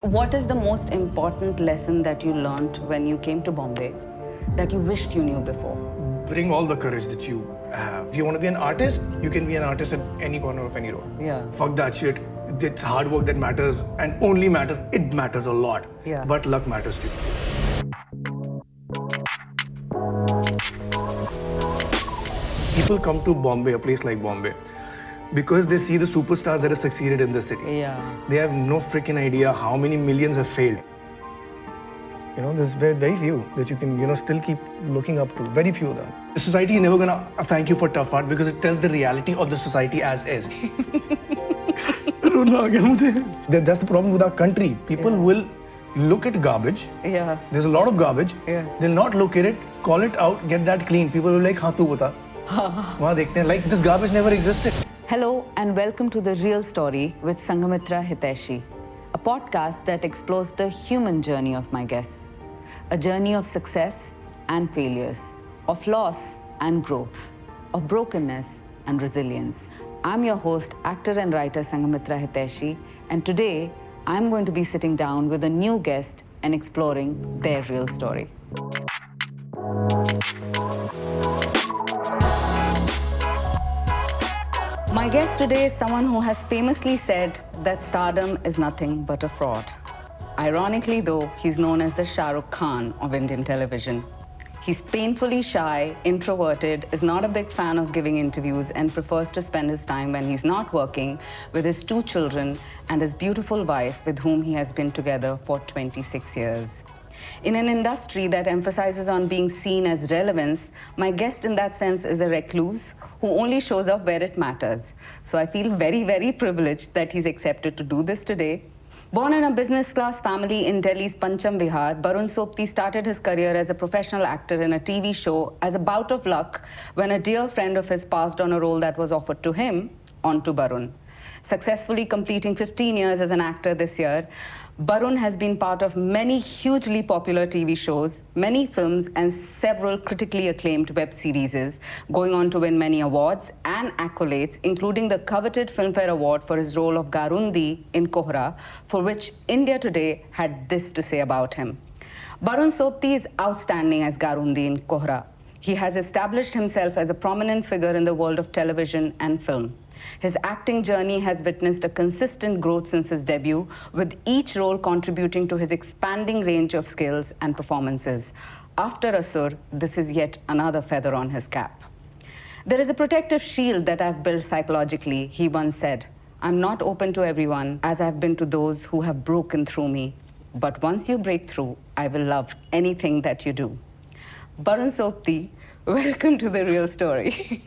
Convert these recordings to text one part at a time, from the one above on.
What is the most important lesson that you learned when you came to Bombay that you wished you knew before? Bring all the courage that you have. If you want to be an artist, you can be an artist at any corner of any road. Yeah. Fuck that shit. It's hard work that matters and only matters. It matters a lot. Yeah. But luck matters too. People come to Bombay, a place like Bombay, because they see the superstars that have succeeded in the city. Yeah. They have no freaking idea how many millions have failed. There's very few that you can, still keep looking up to. Very few of them. The society is never gonna thank you for tough art because it tells the reality of the society as is. That's the problem with our country. People will look at garbage. Yeah. There's a lot of garbage. Yeah. They'll not look at it, call it out, get that clean. People will be like, हाँ तू बता. वहाँ देखते हैं, like this garbage never existed. Hello and welcome to The Real Story with Sangamitra Hiteshi, a podcast that explores the human journey of my guests, a journey of success and failures, of loss and growth, of brokenness and resilience. I'm your host, actor and writer Sangamitra Hiteshi, and today I'm going to be sitting down with a new guest and exploring their real story. My guest today is someone who has famously said that stardom is nothing but a fraud. Ironically though, he's known as the Shahrukh Khan of Indian television. He's painfully shy, introverted, is not a big fan of giving interviews and prefers to spend his time when he's not working with his 2 children and his beautiful wife with whom he has been together for 26 years. In an industry that emphasizes on being seen as relevance, my guest in that sense is a recluse who only shows up where it matters. So I feel very, very privileged that he's accepted to do this today. Born in a business-class family in Delhi's Pancham Vihar, Barun Sobti started his career as a professional actor in a TV show as a bout of luck when a dear friend of his passed on a role that was offered to him onto Barun. Successfully completing 15 years as an actor this year, Barun has been part of many hugely popular TV shows, many films, and several critically acclaimed web series, going on to win many awards and accolades, including the coveted Filmfare Award for his role of Garundi in Kohra, for which India Today had this to say about him. Barun Sobti is outstanding as Garundi in Kohra. He has established himself as a prominent figure in the world of television and film. His acting journey has witnessed a consistent growth since his debut, with each role contributing to his expanding range of skills and performances. After Asur, this is yet another feather on his cap. There is a protective shield that I've built psychologically, he once said. I'm not open to everyone, as I've been to those who have broken through me. But once you break through, I will love anything that you do. Barun Sobti, welcome to The Real Story.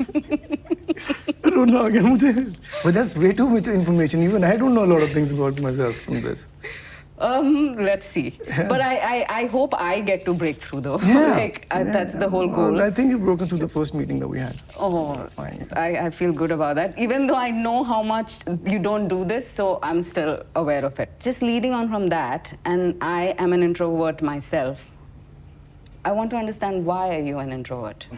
But that's way too much information. Even I don't know a lot of things about myself from this. Let's see. Yeah. But I hope I get to break through though. Yeah. That's the whole goal. I think you've broken through the first meeting that we had. Oh, Fine. I feel good about that. Even though I know how much you don't do this, so I'm still aware of it. Just leading on from that, and I am an introvert myself, I want to understand, why are you an introvert?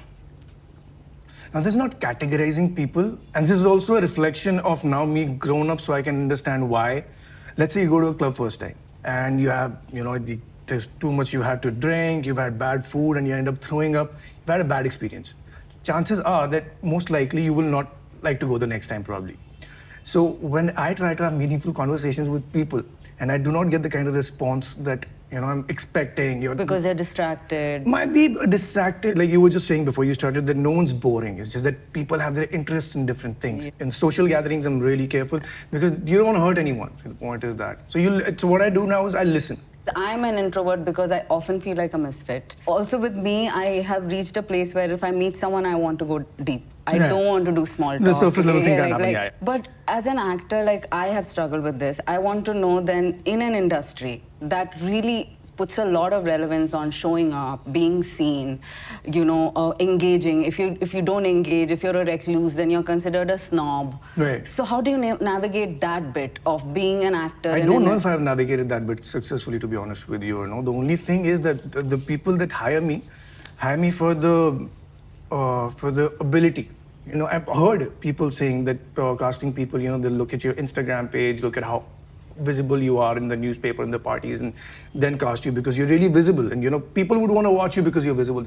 Now, this is not categorizing people, and this is also a reflection of now me grown up, so I can understand why. Let's say you go to a club first time, and you have, there's too much you had to drink, you've had bad food, and you end up throwing up, you've had a bad experience. Chances are that most likely you will not like to go the next time, probably. So when I try to have meaningful conversations with people, and I do not get the kind of response that I'm expecting. Because they're distracted. Might be distracted, like you were just saying before you started, that no one's boring. It's just that people have their interests in different things. Yeah. In social gatherings, I'm really careful because you don't want to hurt anyone. So the point is that. So what I do now is I listen. I'm an introvert because I often feel like a misfit. Also with me, I have reached a place where if I meet someone, I want to go deep. I don't want to do small talk. The surface level thing can happen, But as an actor, I have struggled with this. I want to know then, in an industry that really puts a lot of relevance on showing up, being seen, engaging. If you don't engage, if you're a recluse, then you're considered a snob. Right. So how do you navigate that bit of being an actor? I don't know if I've navigated that bit successfully, to be honest with you. The only thing is that the people that hire me for the ability. I've heard people saying that casting people, they look at your Instagram page, look at how visible you are in the newspaper, in the parties, and then cast you because you're really visible. And people would want to watch you because you're visible.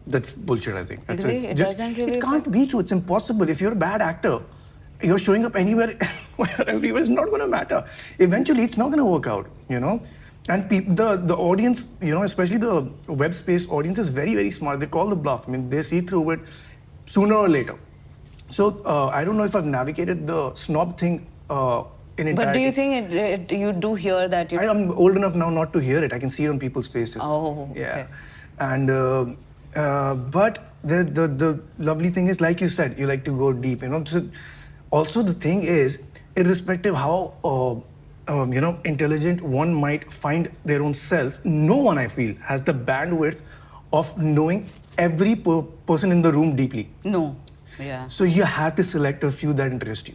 That's bullshit, I think. Really? It doesn't really It can't be true. It's impossible. If you're a bad actor, you're showing up anywhere, everywhere, it's not going to matter. Eventually, it's not going to work out, And the audience, especially the web space audience is very, very smart. They call the bluff. I mean, they see through it sooner or later. So I don't know if I've navigated the snob thing in entirety. But do you think you do hear that? I'm old enough now not to hear it. I can see it on people's faces. Oh, okay. Yeah. And but the lovely thing is, like you said, you like to go deep. So also the thing is, irrespective how intelligent one might find their own self, no one, I feel, has the bandwidth of knowing every person in the room deeply. No. Yeah. So you have to select a few that interest you.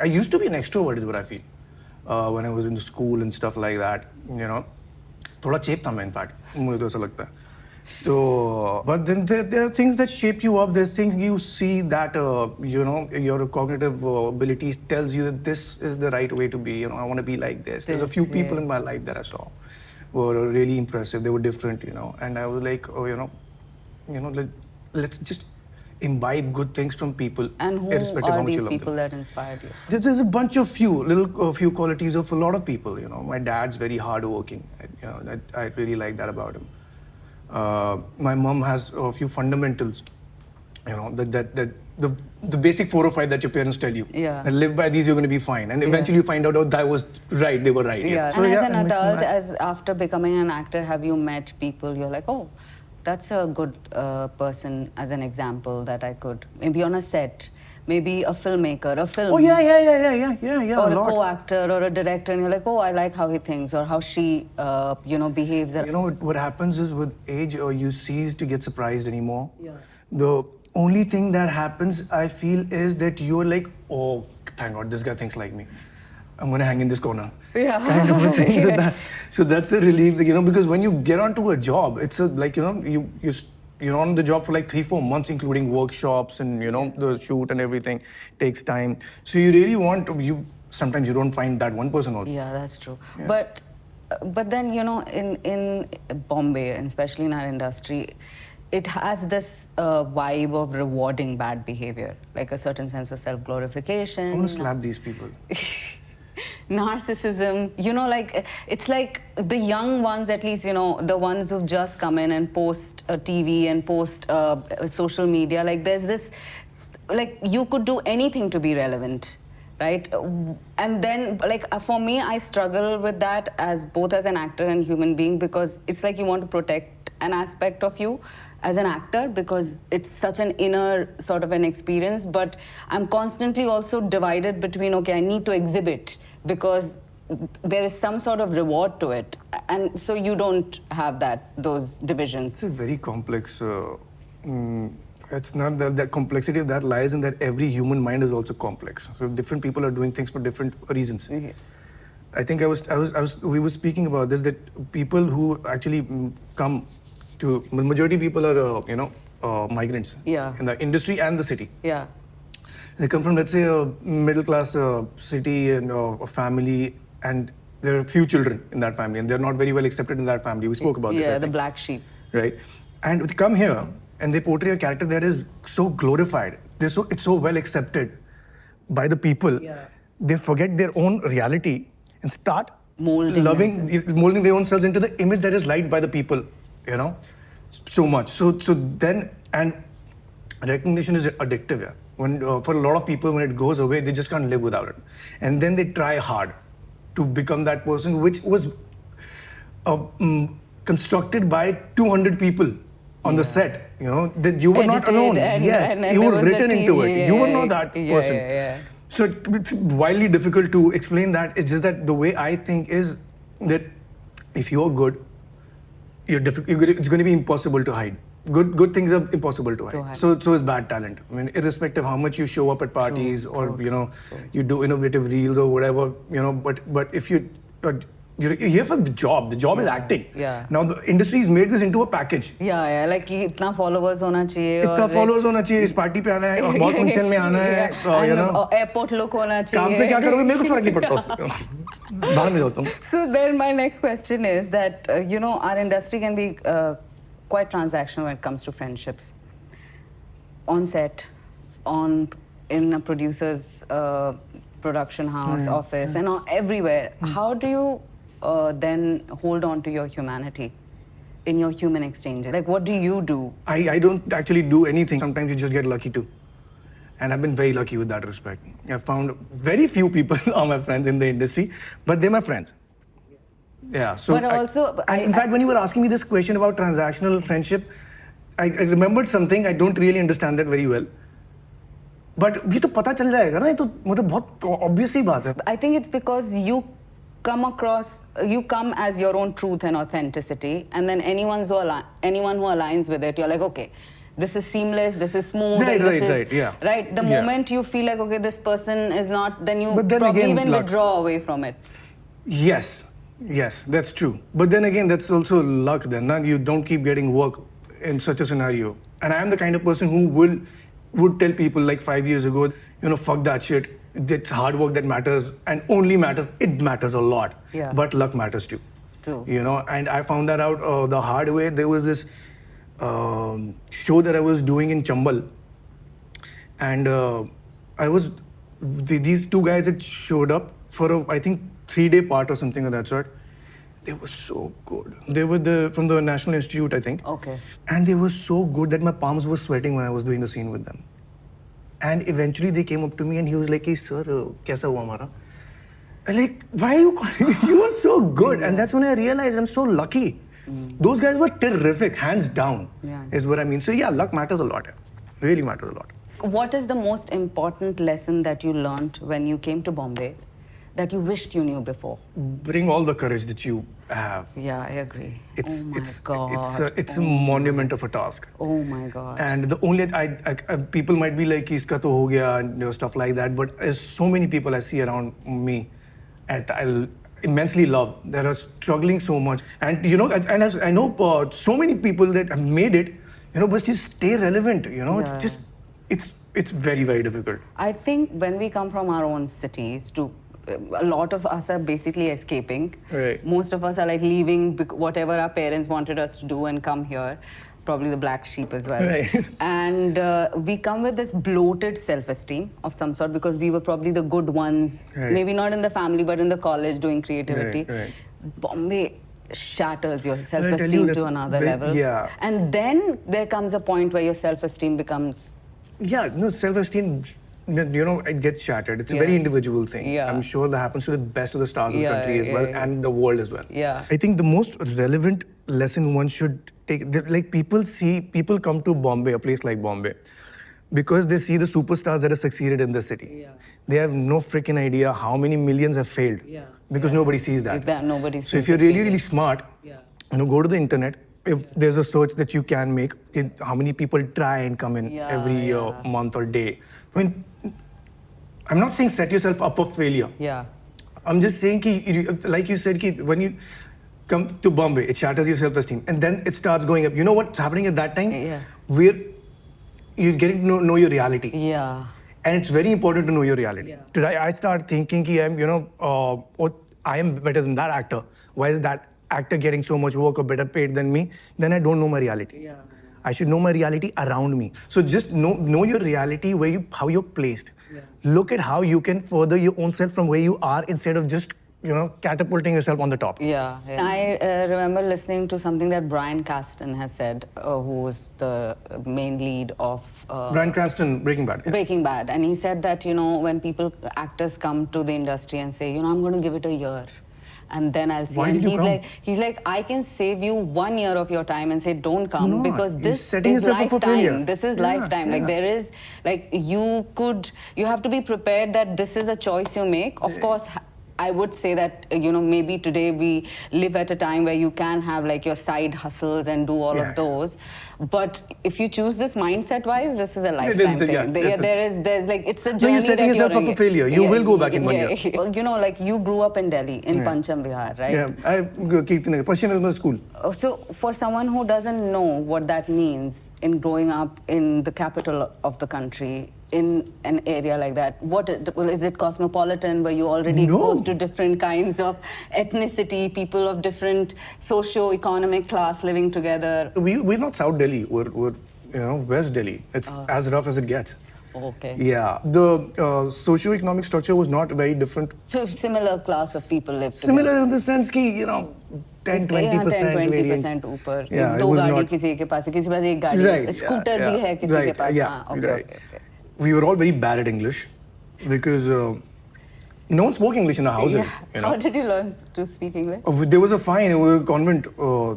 I used to be an extrovert, is what I feel, when I was in school and stuff like that. थोड़ा चेप था मैं, in fact, मुझे तो ऐसा लगता है. So, but then there are things that shape you up. There's things you see that your cognitive abilities tells you that this is the right way to be. I want to be like this. There's a few people in my life that I saw were really impressive. They were different, and I was like, let's just imbibe good things from people. And who are these people that inspired you? There's a bunch of few qualities of a lot of people. My dad's very hardworking. I really like that about him. My mom has a few fundamentals, that the basic 4 or 5 that your parents tell you. Yeah. And live by these, you're going to be fine. And eventually you find out, oh, that was right. They were right. Yeah. So, and as an adult, after becoming an actor, have you met people you're like, oh, that's a good person as an example that I could, maybe on a set, maybe a filmmaker, a film. Oh, yeah. Or a co-actor or a director, and you're like, oh, I like how he thinks or how she, behaves. What happens is with age, you cease to get surprised anymore. Yeah. The only thing that happens, I feel, is that you're like, oh, thank God, this guy thinks like me. I'm going to hang in this corner. Yeah. Kind of a thing. Yes. So that's a relief, because when you get onto a job, it's you're on the job for like 3-4 months, including workshops and, the shoot and everything takes time. So you really sometimes you don't find that one person also. Yeah, that's true. Yeah. But then, in Bombay, especially in our industry, it has this vibe of rewarding bad behavior, like a certain sense of self-glorification. I want to slap these people. Narcissism, it's like the young ones, at least, the ones who've just come in and post a TV and post social media, like there's this, like you could do anything to be relevant, right? And then, for me, I struggle with that both as an actor and human being, because it's like you want to protect an aspect of you as an actor because it's such an inner sort of an experience, but I'm constantly also divided between, okay, I need to exhibit because there is some sort of reward to it. And so you don't have those divisions. It's a very complex, it's not that complexity of that lies in that every human mind is also complex. So different people are doing things for different reasons. Okay. I think we were speaking about this, that people who actually come the majority of people are migrants in the industry and the city. Yeah. They come from, let's say, a middle-class city and a family, and there are a few children in that family, and they're not very well accepted in that family. We spoke about this. Yeah, the black sheep. Right. And they come here, and they portray a character that is so glorified. It's so well accepted by the people. Yeah. They forget their own reality and start molding their own selves into the image that is liked by the people. So much. So then, and recognition is addictive. Yeah. When for a lot of people, when it goes away, they just can't live without it. And then they try hard to become that person, which was constructed by 200 people on the set. That you were not alone. And you were written into it. You were not that person. Yeah. So it's wildly difficult to explain that. It's just that the way I think is that if you're good, it's going to be impossible to hide. Good things are impossible to hide. So is bad talent. I mean, irrespective of how much you show up at parties you do innovative reels or whatever, but if you You're here for the job. The job is acting. Yeah. Now the industry has made this into a package. Yeah, like कि इतना followers होना चाहिए इतना followers होना चाहिए, इस party पे आना है और बहुत function में आना है, you know. Airport look होना चाहिए. काम पे क्या करोगे मेरे को फर्क नहीं पड़ता उससे. बाहर में जाता हूँ. So then my next question is that you know our industry can be quite transactional when it comes to friendships. On set, in a producer's production house, office, and everywhere. How do you then hold on to your humanity in your human exchanges? Like, what do you do? I don't actually do anything. Sometimes you just get lucky too. And I've been very lucky with that respect. I've found very few people are my friends in the industry, but they're my friends. Yeah. So But also, in fact, when you were asking me this question about transactional friendship, I remembered something. I don't really understand that very well. But ये तो पता चल जाएगा ना, ये तो मतलब बहुत obvious सी बात है. I think it's because you come as your own truth and authenticity, and then anyone who aligns with it, you're like, okay, this is seamless, this is smooth, right. The moment you feel like, okay, this person is not, then you probably even withdraw away from it. Yes, that's true. But then again, that's also luck. Then you don't keep getting work in such a scenario. And I am the kind of person who would tell people like 5 years ago, you know, fuck that shit. It's hard work that matters and only matters. It matters a lot. Yeah. But luck matters too. True. You know, and I found that out the hard way. There was this show that I was doing in Chambal. And these two guys had showed up for a, I think, 3-day part or something of that sort. They were so good. They were from the National Institute, I think. Okay. And they were so good that my palms were sweating when I was doing the scene with them. And eventually they came up to me and he was like, hey, sir, kaisa hua hamara? I'm like, why are you calling me? You were so good. And that's when I realized I'm so lucky. Those guys were terrific, hands down, is what I mean. So yeah, luck matters a lot. Really matters a lot. What is the most important lesson that you learned when you came to Bombay that you wished you knew before? Bring all the courage that you have. Yeah, I agree. It's, oh my God. It's a monument of a task. Oh my God. And the only, people might be like, iska to ho gaya, and you know, stuff like that, but there's so many people I see around me and I immensely love that are struggling so much. And you know, I know so many people that have made it, you know, but just stay relevant, you know, it's very, very difficult. I think when we come from our own cities a lot of us are basically escaping. Right. Most of us are like leaving whatever our parents wanted us to do and come here. Probably the black sheep as well. Right. And we come with this bloated self-esteem of some sort because we were probably the good ones. Right. Maybe not in the family, but in the college doing creativity. Right. Bombay shatters your self-esteem to another level. Yeah. And then there comes a point where your self-esteem becomes... Yeah, no, self-esteem, you know, it gets shattered. It's a very individual thing. Yeah. I'm sure that happens to the best of the stars of the country as well and the world as well. Yeah. I think the most relevant lesson one should take, like people come to Bombay, a place like Bombay, because they see the superstars that have succeeded in the city. Yeah. They have no freaking idea how many millions have failed. Yeah. Because nobody sees that. Nobody sees so if you're really, really smart, you know, go to the internet. If there's a search that you can make, how many people try and come in every month or day. I mean, I'm not saying set yourself up for failure. Yeah. I'm just saying, like you said, when you come to Bombay, it shatters your self-esteem. And then it starts going up. You know what's happening at that time? Yeah. You're getting to know your reality. Yeah. And it's very important to know your reality. Yeah. Today, I start thinking, I am better than that actor. Why is that actor getting so much work or better paid than me? Then I don't know my reality. Yeah. I should know my reality around me. So just know your reality, how you're placed. Yeah. Look at how you can further your own self from where you are instead of just, you know, catapulting yourself on the top. Yeah. I remember listening to something that Bryan Cranston has said, who was the main lead of... Bryan Cranston, Breaking Bad. Yeah. Breaking Bad. And he said that, you know, when actors come to the industry and say, you know, I'm going to give it a year. And then I'll see. Why and did he's like, I can save you 1 year of your time and say, don't come because this setting is yourself up for failure. lifetime. This is lifetime. Like there is, like you have to be prepared that this is a choice you make. Of course, I would say that, maybe today we live at a time where you can have like your side hustles and do all of those. But if you choose this mindset-wise, this is a lifetime thing. There's like, it's a journey. No, you're setting yourself up for failure. You will go back in 1 year. Like you grew up in Delhi, in Pancham Vihar, right? Yeah, I Kirtinagar, Paschim school. So for someone who doesn't know what that means in growing up in the capital of the country, in an area like that, is it cosmopolitan? Were you already exposed to different kinds of ethnicity, people of different socio-economic class living together? We're not South Delhi, we're West Delhi. It's as rough as it gets. Okay. Yeah, the socio-economic structure was not very different. So similar class of people live together? Similar in the sense that, 10-20% ऊपर दो गाड़ी किसी के पास है, किसी के पास एक गाड़ी है, स्कूटर भी है किसी के पास. Okay. We were all very bad at English because no one spoke English in our houses. How did you learn to speak English? There was a fine. We were a convent,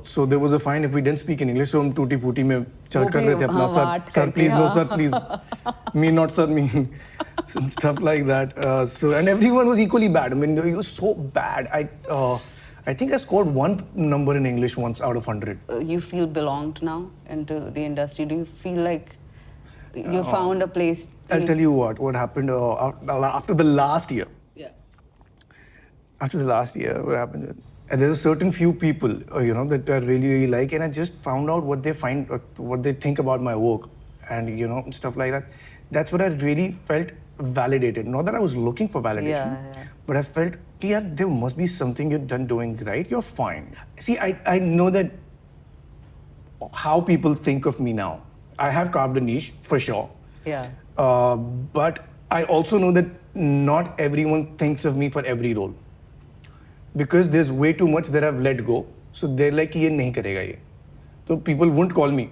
so there was a fine if we didn't speak in English. So हम टूटी फूटी में चल कर रहे थे अपना sir please, no sir please, me not sir me, and stuff like that. And everyone was equally bad. I mean, it was so bad. I think I scored 1 number in English once out of 100. You feel belonged now into the industry? Do you feel like you found a place? I'll tell you what happened after the last year. Yeah. After the last year, what happened? And there's a certain few people, that I really, really like, and I just found out what they think about my work, and stuff like that. That's what I really felt validated. Not that I was looking for validation, but I felt, yeah, there must be something you're done doing right. You're fine. See, I know that how people think of me now. I have carved a niche for sure. Yeah. But I also know that not everyone thinks of me for every role. Because there's way too much that I've let go. So they're like, ye nahi karega ye. So people won't call me,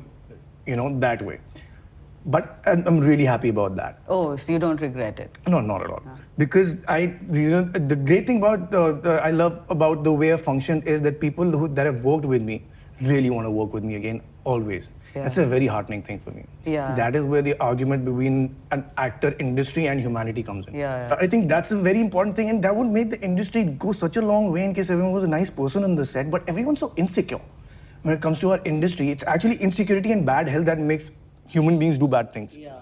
that way. But I'm really happy about that. Oh, so you don't regret it? No, not at all. No. Because the great thing about, I love about the way I function is that people that have worked with me really want to work with me again, always. Yeah. That's a very heartening thing for me. Yeah. That is where the argument between an actor industry and humanity comes in. Yeah. I think that's a very important thing, and that would make the industry go such a long way in case everyone was a nice person on the set, but everyone's so insecure. When it comes to our industry, it's actually insecurity and bad health that makes human beings do bad things. Yeah.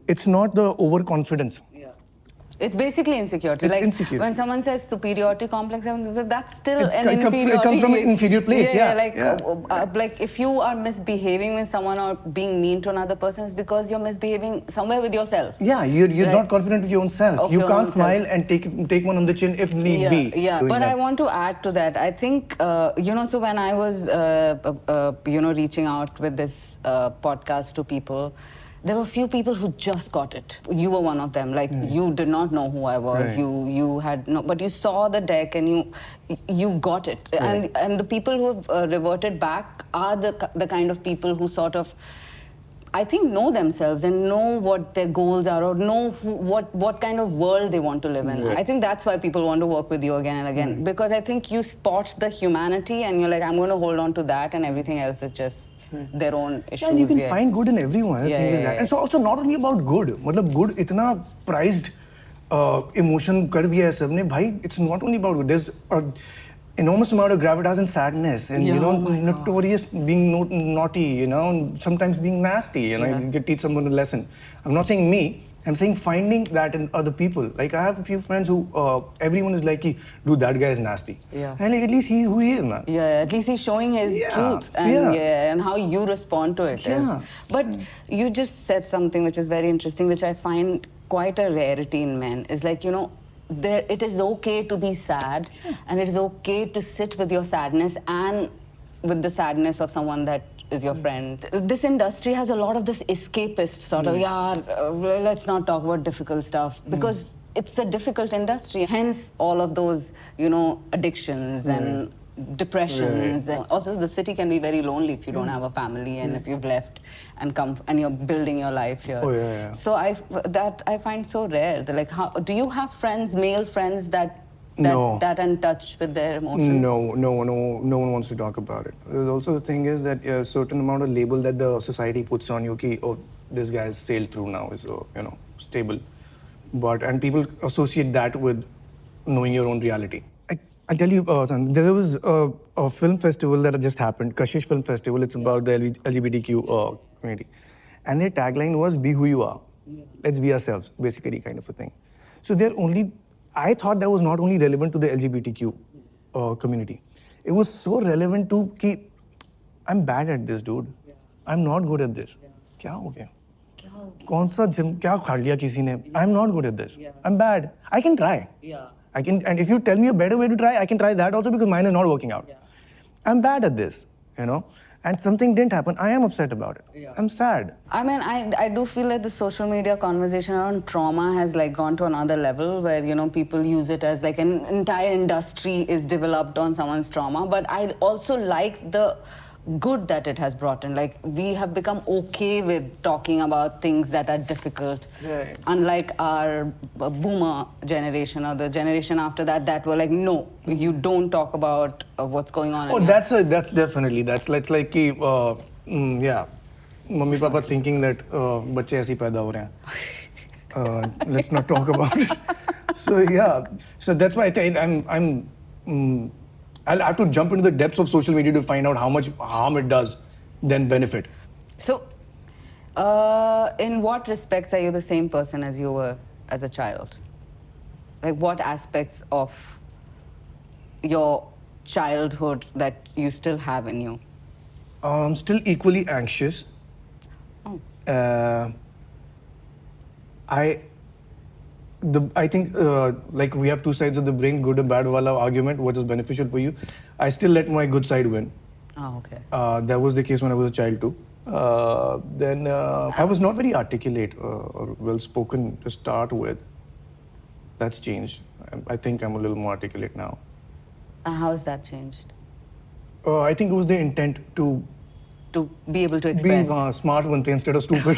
It's not the overconfidence. It's basically insecurity. It's insecurity. When someone says superiority complex, that's still an inferiority. It comes from an inferior place, like if you are misbehaving with someone or being mean to another person, it's because you're misbehaving somewhere with yourself. Yeah, you're not confident with your own self. You can't smile and take one on the chin if need be. Yeah, but I want to add to that. I think, so when I was, reaching out with this podcast to people, there were a few people who just got it. You were one of them. Like, you did not know who I was. Right. You had no, but you saw the deck and you got it. Right. And the people who have reverted back are the kind of people who sort of, I think, know themselves and know what their goals are, or know what kind of world they want to live in. Right. I think that's why people want to work with you again and again, because I think you spot the humanity and you're like, I'm going to hold on to that, and everything else is just their own issues. Yeah, and you can find good in everyone. And so also not only about good. मतलब good इतना prized emotion कर दिया है सबने भाई. It's not only about good. There's an enormous amount of gravitas and sadness, and notorious being naughty, sometimes being nasty. You can teach someone a lesson. I'm not saying me. I'm saying finding that in other people. Like, I have a few friends who, everyone is like, dude, that guy is nasty. Yeah. And like, at least he's who he is, man. Yeah, at least he's showing his truth and how you respond to it. Yeah. But you just said something which is very interesting, which I find quite a rarity in men, is like, it is okay to be sad, and it is okay to sit with your sadness and with the sadness of someone that is your friend. This industry has a lot of this escapist sort of, let's not talk about difficult stuff, because it's a difficult industry. Hence all of those, addictions and depressions. And also the city can be very lonely if you don't have a family, and if you've left and come and you're building your life here. So I find so rare. Like, how do you have friends, male friends that in touch with their emotions? No one wants to talk about it. Also, the thing is that a certain amount of label that the society puts on you, ki, oh, this guy's sailed through now, is stable. And people associate that with knowing your own reality. I tell you, son, there was a film festival that had just happened, Kashish Film Festival. It's about the LGBTQ community. And their tagline was, be who you are. Let's be ourselves, basically, kind of a thing. So I thought that was not only relevant to the LGBTQ community. It was so relevant to, I'm bad at this, dude. I'm not good at this. क्या हो गया? कौन सा gym क्या उखाड़ लिया किसी ने? I'm not good at this. I'm bad. I can try. I can, and if you tell me a better way to try, I can try that also because mine is not working out. I'm bad at this, and something didn't happen. I am upset about it. I'm sad. I mean, I do feel that the social media conversation around trauma has like gone to another level where, people use it as like an entire industry is developed on someone's trauma. But I also like the good that it has brought in. Like, we have become okay with talking about things that are difficult. Right. Unlike our boomer generation or the generation after that were like, no, you don't talk about what's going on. Oh, that's definitely, that's like, yeah, mummy papa thinking that बच्चे ऐसे ही पैदा हो रहे हैं. Let's not talk about it. So yeah, so that's why I think I'll have to jump into the depths of social media to find out how much harm it does than benefit. So, in what respects are you the same person as you were as a child? Like, what aspects of your childhood that you still have in you? Still equally anxious. Oh. I think like we have two sides of the brain, good and bad wala argument, what is beneficial for you. I still let my good side win. Oh, okay. That was the case when I was a child too. Then I was not very articulate or well spoken to start with. That's changed. I think I'm a little more articulate now. How has that changed? I think it was the intent to be able to express. Being smart बनते हैं instead of stupid.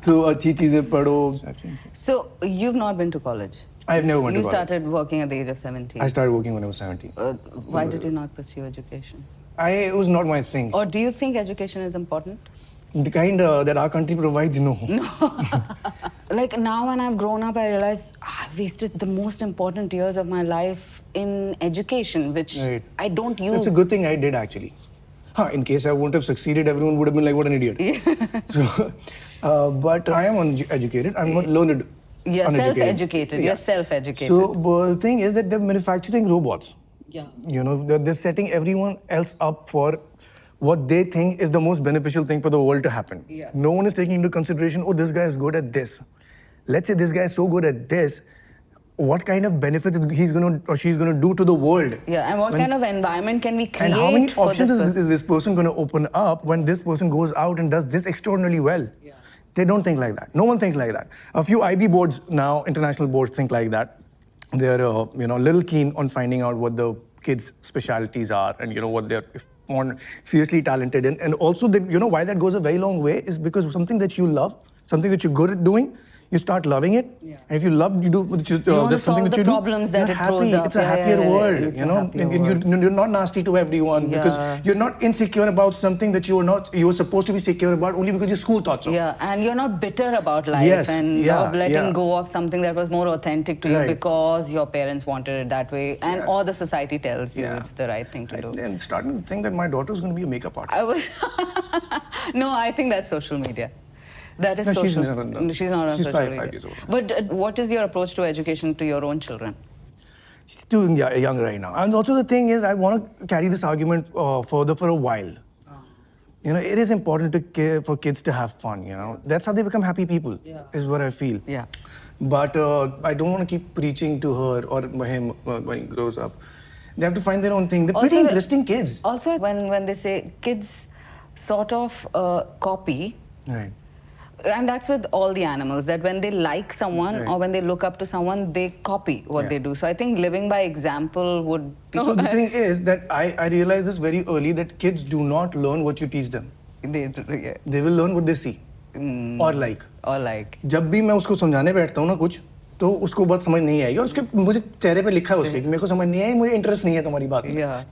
तो अच्छी चीजें पढ़ो. So you've not been to college? I've never went to college. You started working at the age of 17? I started working when I was 17. Why did you not pursue education? It was not my thing. Or do you think education is important? The kind that our country provides, no. No. Like, now when I've grown up, I realize I've wasted the most important years of my life in education, which I don't use. It's a good thing I did, actually. In case I wouldn't have succeeded, everyone would have been like, what an idiot. So, but I am uneducated. I'm not learned. You're self-educated. Yeah. You're self-educated. So the thing is that they're manufacturing robots. Yeah. They're setting everyone else up for what they think is the most beneficial thing for the world to happen. Yeah. No one is taking into consideration, oh, this guy is good at this. Let's say this guy is so good at this. What kind of benefits he's going to or she's going to do to the world? Yeah, and what kind of environment can we create? And how many options is this person going to open up when this person goes out and does this extraordinarily well? Yeah. They don't think like that. No one thinks like that. A few IB boards now, international boards, think like that. They're a little keen on finding out what the kids' specialities are and what they're fiercely talented in. And also, why that goes a very long way is because something that you love, something that you're good at doing, you start loving it. Yeah. And if you love, you do there's something that you do. Problems that you're it happy. throws up. It's a happier world, You're not nasty to everyone because you're not insecure about something that you were supposed to be secure about only because your school thought so. Yeah, and you're not bitter about life and letting go of something that was more authentic to you because your parents wanted it that way and or the society tells you it's the right thing to do. I'm starting to think that my daughter's going to be a makeup artist. No, I think that's social media. That is social. She's not on social media. 5 years old. But what is your approach to education to your own children? She's too young right now. And also the thing is, I want to carry this argument further for a while. It is important for kids to have fun, That's how they become happy people, is what I feel. Yeah. But I don't want to keep preaching to her or him when he grows up. They have to find their own thing. They're pretty interesting kids. Also, when they say kids sort of copy. Right. And that's with all the animals, that when they like someone or when they look up to someone, they copy what they do. So I think living by example would be... So the thing is that I realized this very early, that kids do not learn what you teach them. They will learn what they see or like. Or like. जब भी मैं उसको समझाने बैठता हूँ ना कुछ, तो उसको बात समझ नहीं आएगी और उसके मुझे चेहरे पे लिखा है उसके कि मेरे को समझ नहीं आई, मुझे इंटरेस्ट नहीं है तुम्हारी बात में. Yeah.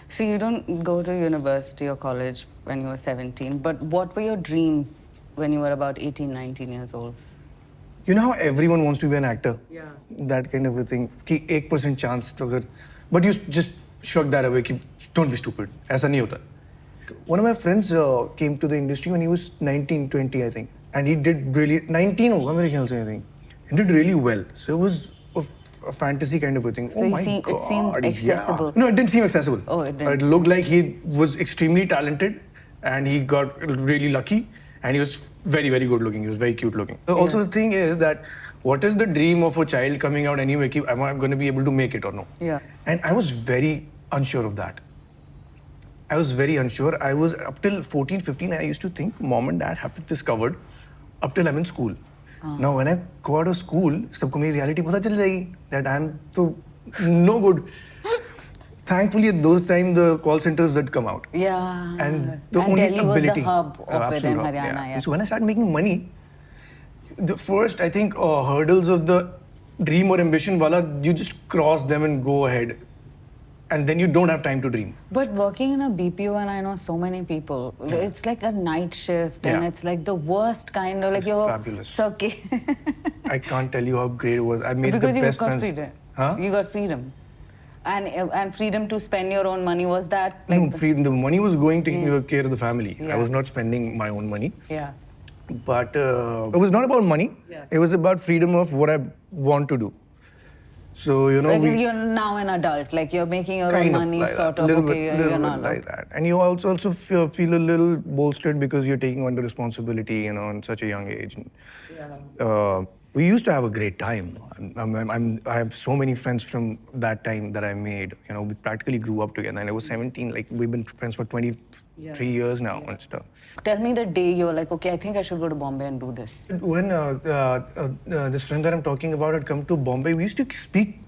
So you don't go to university or college when you were 17, but what were your dreams when you were about 18, 19 years old? You know how everyone wants to be an actor? Yeah. That kind of a thing. कि 1% chance तो अगर, but you just shrug that away कि don't be stupid. ऐसा नहीं होता. One of my friends came to the industry when he was 19, 20, I think, and he did really 19 होगा मेरे ख्याल से I think. He did really well. So it was a fantasy kind of a thing. So oh he my seemed- god! it seemed accessible. Yeah. No, it didn't seem accessible. Oh, it didn't. It looked like he was extremely talented, and he got really lucky, and he was very, very good looking. He was very cute looking. So also the thing is that what is the dream of a child coming out anyway? Ki, am I going to be able to make it or no? Yeah. And I was very unsure of that. I was very unsure. I was up till 14, 15, I used to think mom and dad have this covered up till I'm in school. Now when I go out of school, सबको मेरी reality पता चल जाएगी that I'm so no good. Thankfully at those times the call centers did come out. Yeah. And the only Delhi was ability, the hub of it absolute in hub, Haryana. Yeah. So when I started making money, the first I think hurdles of the dream or ambition wala, you just cross them and go ahead, and then you don't have time to dream. But working in a BPO, and I know so many people, it's like a night shift, and Yeah. it's like the worst kind of like It's your fabulous. circuit. I can't tell you how great it was. I made Because the you best got friends. freedom. Huh? You got freedom. And freedom to spend your own money. Was that like No, freedom. The money was going to take care of the family. Yeah. I was not spending my own money. yeah. But it was not about money. Yeah. It was about freedom of what I want to do. So, you know, Like you're now an adult, like you're making your own kind money, like sort that. of. Little Okay, bit, you're little not bit like that. And you also feel a little bolstered because you're taking on the responsibility, you know, at such a young age. We used to have a great time. I have so many friends from that time that I made. You know, we practically grew up together. And I was 17. Like we've been friends for 23 years now and stuff. Tell me the day you were like, okay, I think I should go to Bombay and do this. When this friend that I'm talking about had come to Bombay, we used to speak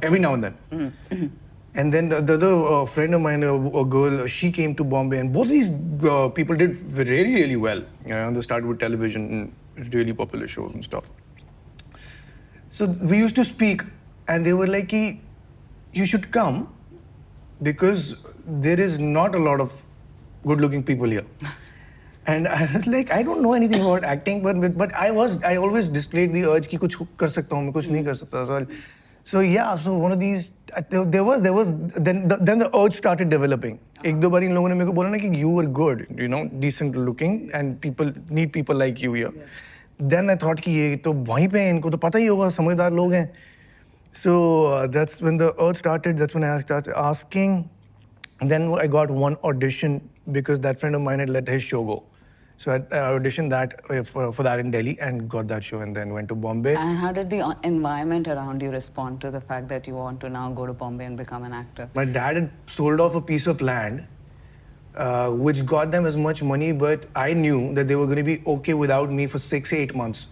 every now and then. And then the other friend of mine, a girl, she came to Bombay, and both these people did really, really well. They started with television, really popular shows and stuff. So we used to speak, and they were like, "Ki, you should come because there is not a lot of good-looking people here." And I was like, I don't know anything about acting, but I always displayed the urge कि कुछ कर सकता हूँ, मैं कुछ नहीं कर सकता. So yeah, so one of these, there was then the urge started developing. एक दो बार इन लोगों ने मेरे को बोला ना कि you were good, you know, decent looking, and people need people like you here. Then I thought कि ये तो वहीं पे हैं, इनको तो पता ही होगा, समझदार लोग हैं. So that's when the urge started. That's when I started asking. And then I got one audition because that friend of mine had let his show go. So I auditioned that for that in Delhi and got that show, and then went to Bombay. And how did the environment around you respond to the fact that you want to now go to Bombay and become an actor? My dad had sold off a piece of land, which got them as much money, but I knew that they were going to be okay without me for 6, 8 months.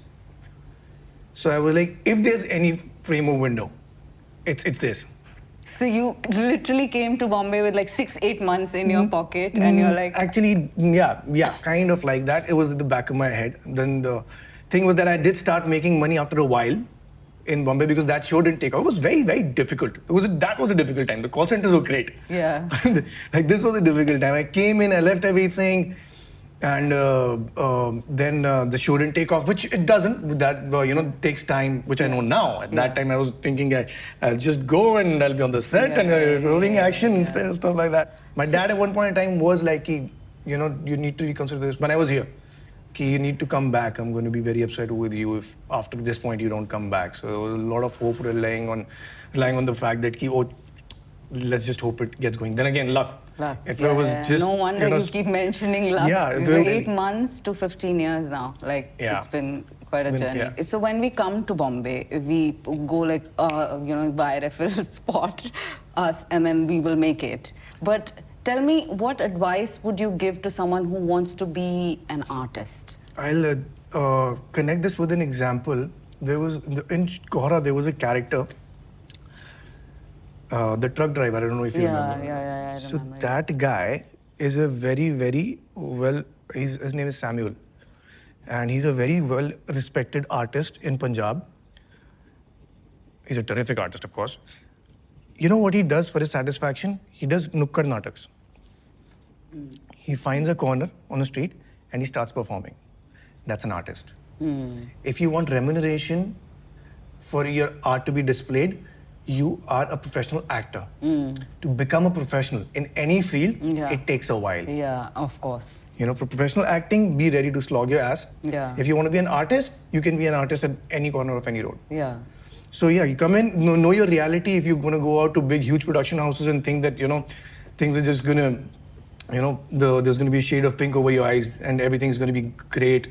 So I was like, if there's any frame of window, it's this. So you literally came to Bombay with like 6, 8 months in your pocket, and you're like, Actually, yeah, kind of like that. It was at the back of my head. Then the thing was that I did start making money after a while in Bombay because that show didn't take off. It was very, very difficult. That was a difficult time. The call centers were great. yeah. Like this was a difficult time. I came in, I left everything, and then the show didn't take off, which it doesn't. That takes time, which I know now. At that time, I was thinking I'll just go and I'll be on the set and rolling action and stuff like that. My dad at one point in time was like, you need to reconsider this. When I was here, you need to come back. I'm going to be very upset with you if after this point you don't come back. So there was a lot of hope relying on the fact that let's just hope it gets going. Then again, luck. If it was just, no wonder you keep mentioning luck. Yeah, It's 8 months to 15 years now. Like it's been quite a journey. Yeah. So when we come to Bombay, we go like buy a refill spot us, and then we will make it. But tell me, what advice would you give to someone who wants to be an artist? I'll connect this with an example. In Kohara, there was a character, the truck driver. I don't know if you remember. Yeah, I So remember. that guy is a very, very his name is Samuel. And he's a very well respected artist in Punjab. He's a terrific artist, of course. You know what he does for his satisfaction? He does nukkad nataks. He finds a corner on the street and he starts performing. That's an artist. If you want remuneration for your art to be displayed, you are a professional actor. To become a professional in any field, it takes a while. Yeah, of course. You know, for professional acting, be ready to slog your ass. Yeah. If you want to be an artist, you can be an artist at any corner of any road. Yeah. So yeah, you come in, know your reality. If you're going to go out to big, huge production houses and think that, you know, things are just going to, you know, there's going to be a shade of pink over your eyes and everything's going to be great.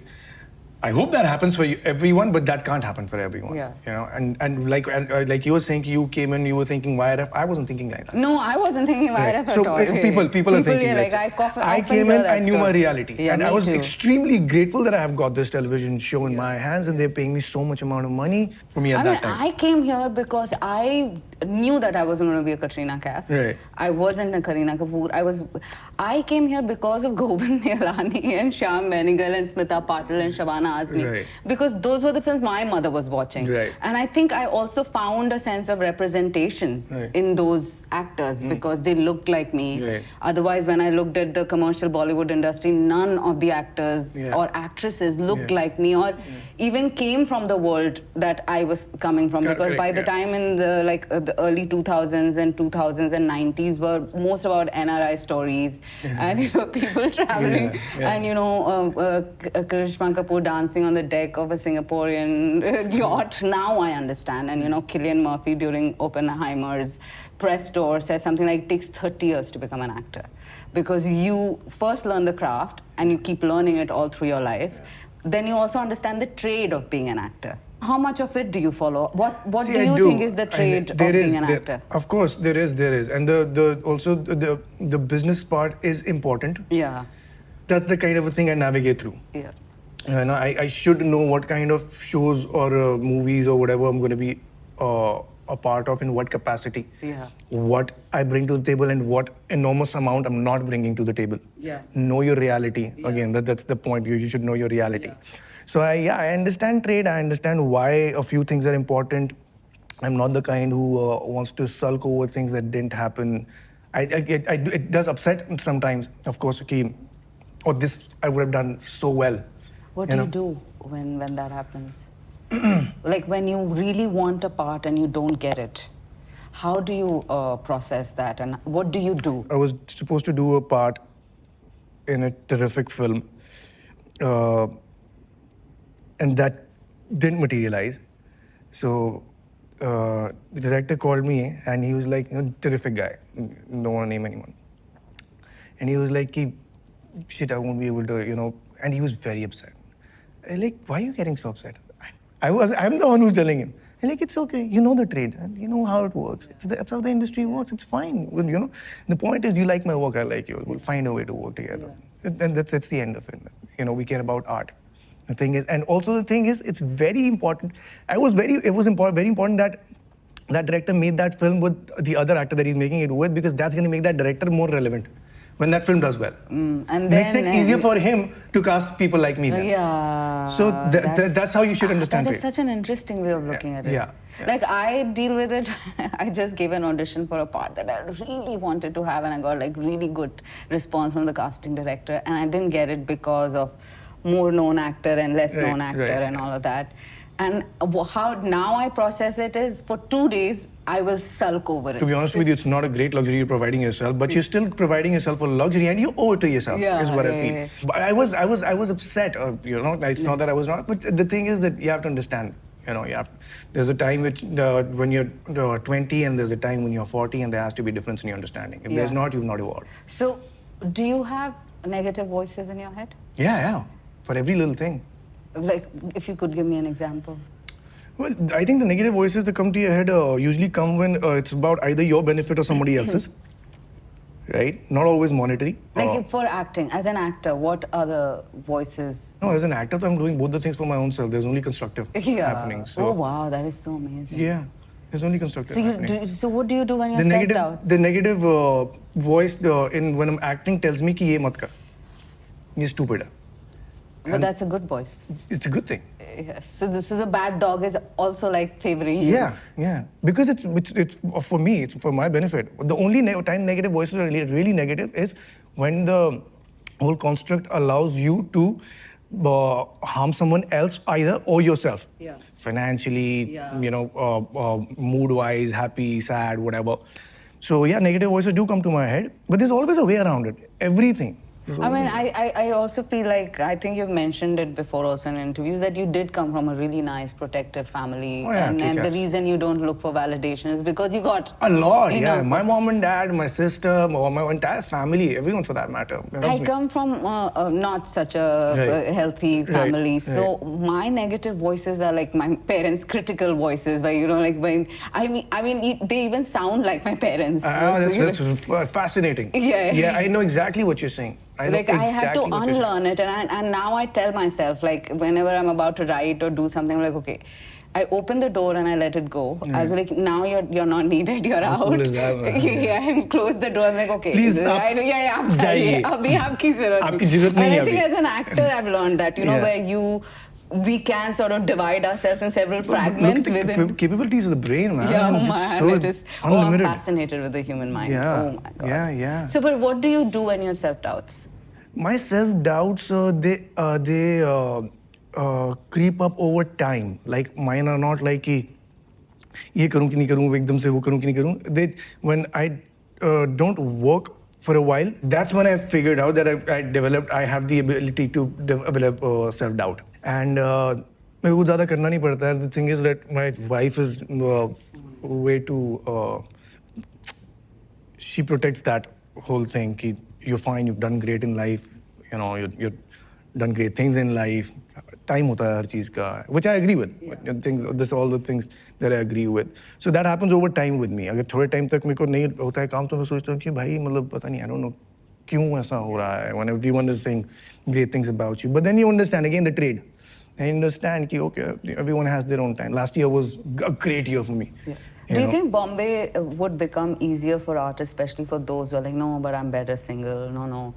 I hope that happens for you, everyone, but that can't happen for everyone. Yeah. You know, and like you were saying, you came in, you were thinking YRF. I wasn't thinking like that. No, I wasn't thinking YRF at all. People are thinking like, I came in, I knew my reality. Yeah, and I was too. extremely grateful that I have got this television show in my hands and they're paying me so much amount of money for me at that time. I came here because I knew that I wasn't going to be a Katrina Kaif. Right. I wasn't a Kareena Kapoor. I came here because of Govind Nihalani and Shyam Benegal and Smita Patil and Shabana Azmi. Right. Because those were the films my mother was watching. Right. And I think I also found a sense of representation in those actors because they looked like me. Right. Otherwise, when I looked at the commercial Bollywood industry, none of the actors or actresses looked like me or even came from the world that I was coming from. Because by the time in the early 2000s and 2000s and 90s were most about NRI stories and people traveling and Karishma Kapoor dancing on the deck of a Singaporean yacht. Now I understand. And Cillian Murphy during Oppenheimer's press tour says something like it takes 30 years to become an actor because you first learn the craft and you keep learning it all through your life. Then you also understand the trade of being an actor. How much of it do you follow? What do you think is the trade of being an actor? Of course, there is, and the business part is important. Yeah. That's the kind of a thing I navigate through. Yeah. And I should know what kind of shows or movies or whatever I'm going to be a part of in what capacity. Yeah. What I bring to the table and what enormous amount I'm not bringing to the table. Yeah. Know your reality. Yeah. Again, that's the point. You should know your reality. Yeah. So I understand trade. I understand why a few things are important. I'm not the kind who wants to sulk over things that didn't happen. It does upset sometimes, of course, okay, or this I would have done so well. What do you do when that happens? Like when you really want a part and you don't get it, how do you process that and what do you do? I was supposed to do a part in a terrific film and that didn't materialize. So the director called me and he was like, terrific guy, don't want to name anyone. And he was like, shit, I won't be able to, and he was very upset. Like, why are you getting so upset? I'm the one who's telling him. And like, it's okay, you know the trade, and you know how it works. That's how the industry works, it's fine. Well, the point is you like my work, I like yours. We'll find a way to work together. And that's the end of it. We care about art. The thing is, and also the thing is, it's very important. It was very important that that director made that film with the other actor that he's making it with, because that's going to make that director more relevant when that film does well. And then makes it easier for him to cast people like me then. Yeah. So that's how you should understand it. That is such an interesting way of looking at it. Yeah. Like I deal with it. I just gave an audition for a part that I really wanted to have and I got like really good response from the casting director and I didn't get it because of more known actor and less known actor and all of that. And how now I process it is for 2 days, I will sulk over it. To be honest with you, it's not a great luxury you're providing yourself, but you're still providing yourself a luxury and you owe it to yourself, is what I feel. But I was upset, it's not that I was not, but the thing is that you have to understand, there's a time when you're 20 and there's a time when you're 40 and there has to be a difference in your understanding. If there's not, you've not evolved. So, do you have negative voices in your head? Yeah, for every little thing. Like, if you could give me an example. Well, I think the negative voices that come to your head usually come when it's about either your benefit or somebody else's, right? Not always monetary. Like for acting, as an actor, what are the voices? No, as an actor, I'm doing both the things for my own self. There's only constructive happening. So. Oh wow, that is so amazing. Yeah, there's only constructive happening. So what do you do when you're set out? The negative voice when I'm acting tells me ki ye mat kar. You're stupid. But that's a good voice. It's a good thing. Yes. So this is a bad dog is also like favoring you. Yeah. Because it's for me, it's for my benefit. The only time negative voices are really negative is when the whole construct allows you to harm someone else either or yourself. Yeah. Financially, Yeah. mood-wise, happy, sad, whatever. So yeah, negative voices do come to my head, but there's always a way around it. Everything. I mean, I also feel like, I think you've mentioned it before also in interviews, that you did come from a really nice, protective family. Oh, yeah, and the kick-ass. reason you don't look for validation is because you got... A lot, you yeah. know, My mom and dad, my sister, my entire family, everyone for that matter. I come from not such a Right. healthy Right, family, so right. my negative voices are like my parents' critical voices. Where like when they even sound like my parents. That's fascinating. Yeah. Yeah, I know exactly what you're saying. I know I had to exactly what you're saying. unlearn it, and now I tell myself, like, whenever I'm about to write or do something, I'm like, okay, I open the door and I let it go. I was like, now you're not needed, you're How out. cool is that, man? Yeah, and close the door. I'm like, okay, Please, आप जाइए. अभी आपकी जरूरत आपकी जरूरत नहीं And है I think अभी. as an actor, I've learned that, Yeah. where we can sort of divide ourselves in several Look fragments at the within. capabilities of the brain, man. Yeah, It's man, so it is. unlimited. I'm fascinated with the human mind. Yeah. Oh my god. Yeah. So, but what do you do when you have self-doubts? My self-doubts, they creep up over time. Like mine are not like कि ये करूँ कि नहीं करूँ, एकदम से वो करूँ कि नहीं करूँ. When I don't work for a while, that's when I figured out that I have the ability to develop self-doubt. And मेरे को ज़्यादा करना नहीं पड़ता है. The thing is that my wife is way too. She protects that whole thing. Ki, you're fine. You've done great in life. You've done great things in life. Time hota hai har cheez ka, which I agree with. Yeah. All the things that I agree with. So that happens over time with me. अगर थोड़े time तक मेरे को नहीं होता है काम तो मैं सोचता हूँ कि भाई मतलब पता नहीं, I don't know क्यों ऐसा हो रहा है. When everyone is saying great things about you, but then you understand again the trade. I understand कि okay, everyone has their own time. Last year was a great year for me. Yeah. Do you think Bombay would become easier for artists, especially for those who are like, no, but I'm better single. No,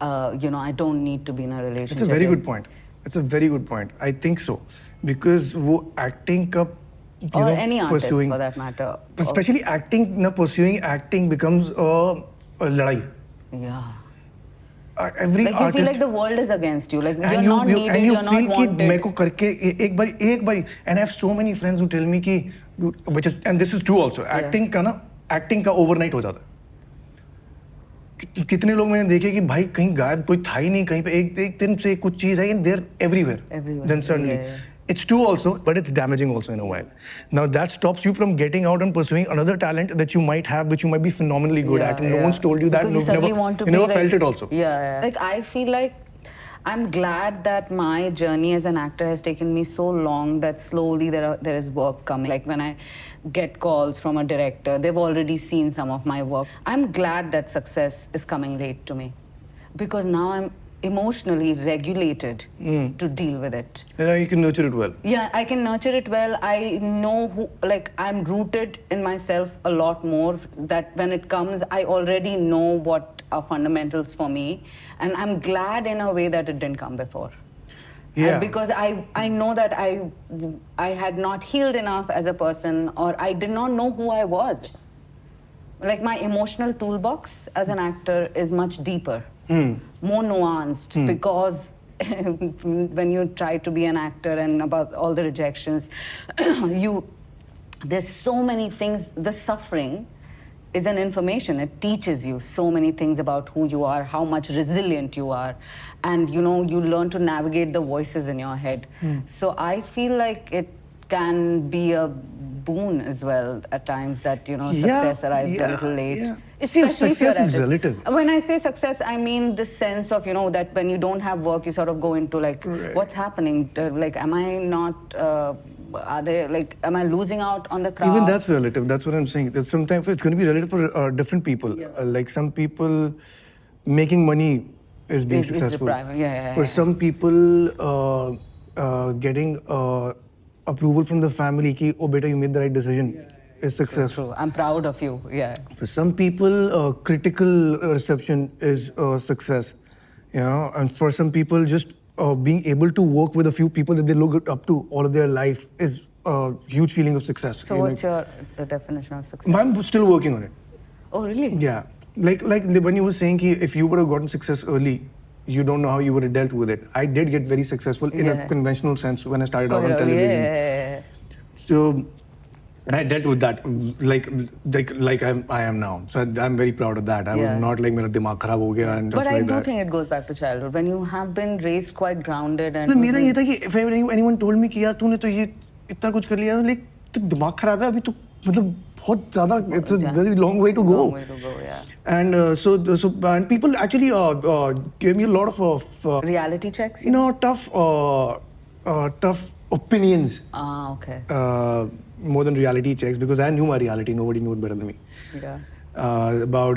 I don't need to be in a relationship. It's a very good point. It's a very good point. I think so, because वो acting का, or any artist pursuing, for that matter. especially acting, pursuing acting becomes a ladai. Yeah. Every like artist, you feel like the world is against you. Like you're and not needed, and you you're feel not कि wanted. मेरे को करके एक बारी, and I have so many friends who tell me कि, and this is true also. Acting का overnight हो जाता है. कितने लोग मैंने देखे कि भाई कहीं गायब कोई था ही नहीं कहीं पे एक दिन से कुछ चीज है and they're everywhere. Then suddenly. Yeah. It's true also, but it's damaging also in a while. Now that stops you from getting out and pursuing another talent that you might have, which you might be phenomenally good at, and no one's told you that. Because you suddenly want to be never like, felt it also. Yeah. Like I feel like I'm glad that my journey as an actor has taken me so long that slowly there is work coming. Like when I get calls from a director, they've already seen some of my work. I'm glad that success is coming late to me, because now I'm emotionally regulated to deal with it. Yeah, you can nurture it well. Yeah, I can nurture it well. I know I'm rooted in myself a lot more, that when it comes, I already know what are fundamentals for me. And I'm glad in a way that it didn't come before. Yeah. Because I know that I had not healed enough as a person, or I did not know who I was. Like my emotional toolbox as an actor is much deeper. More nuanced, because when you try to be an actor and about all the rejections, there's so many things. The suffering is an information. It teaches you so many things about who you are, how much resilient you are, and you learn to navigate the voices in your head. So I feel like it can be a boon as well at times, that success arrives a little late. Yeah. Especially if success you're is at it. relative. When I say success, I mean the sense of that when you don't have work, you sort of go into like, right. What's happening? Like, am I not? Am I losing out on the crowd? Even that's relative. That's what I'm saying. That sometimes it's going to be relative for different people. Yeah. Like some people, making money is being successful. For some people, getting approval from the family ki, oh beta, you made the right decision, is successful. True. I'm proud of you. Yeah. For some people, critical reception is success. And for some people, just being able to work with a few people that they look up to all of their life is a huge feeling of success. So what's your definition of success? I'm still working on it. Oh, really? Yeah. Like when you were saying if you would have gotten success early, you don't know how you would have dealt with it. I did get very successful in a conventional sense when I started out on television. Yeah. So, and I dealt with that like I am now. So I'm very proud of that. I was not like मेरा दिमाग खराब हो गया and But stuff I like do that. think it goes back to childhood when you have been raised quite grounded and. तो मेरा ये था कि if anyone told me कि यार तूने तो ये इतना कुछ कर लिया, like तो दिमाग खराब है अभी तो मतलब बहुत ज़्यादा, it's a very long way to go. Long way to go, yeah. And and people actually gave me a lot of Reality checks. tough opinions. Okay. More than reality checks, because I knew my reality. Nobody knew it better than me. Yeah. About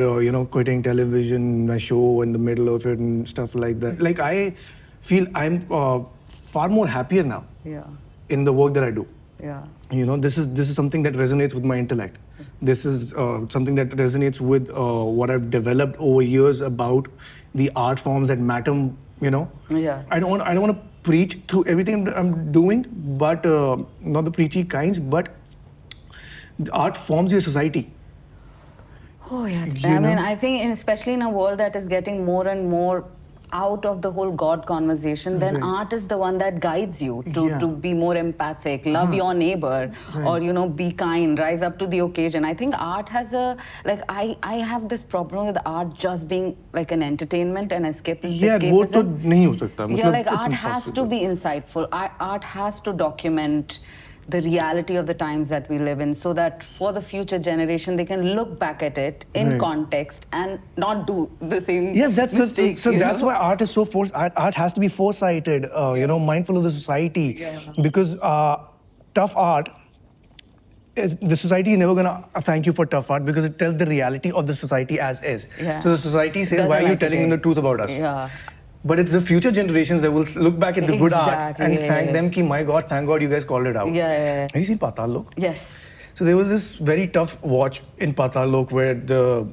quitting television, my show in the middle of it and stuff like that. Like I feel I'm far more happier now. Yeah. In the work that I do. Yeah. This is something that resonates with my intellect. This is something that resonates with what I've developed over years about the art forms that matter. Yeah. I don't want to preach through everything that I'm doing, but not the preachy kinds, but the art forms your society. Oh yeah. I mean, I think especially in a world that is getting more and more out of the whole God conversation, then art is the one that guides you to be more empathic, love your neighbor, or be kind, rise up to the occasion. I think art has I have this problem with art just being like an entertainment and escapism. Yeah, वो तो नहीं हो सकता. Yeah, like art has to be insightful. Art has to document the reality of the times that we live in, so that for the future generation they can look back at it in context and not do the same mistakes. So that's why art is so art has to be foresighted, mindful of the society, because tough art the society is never gonna thank you for tough art, because it tells the reality of the society as is. So the society says, why are you telling them the truth about us? Yeah. But it's the future generations that will look back at the good art and thank them ki, my God, thank God you guys called it out. Yeah. Have you seen Patal Lok? Yes. So there was this very tough watch in Patal Lok where the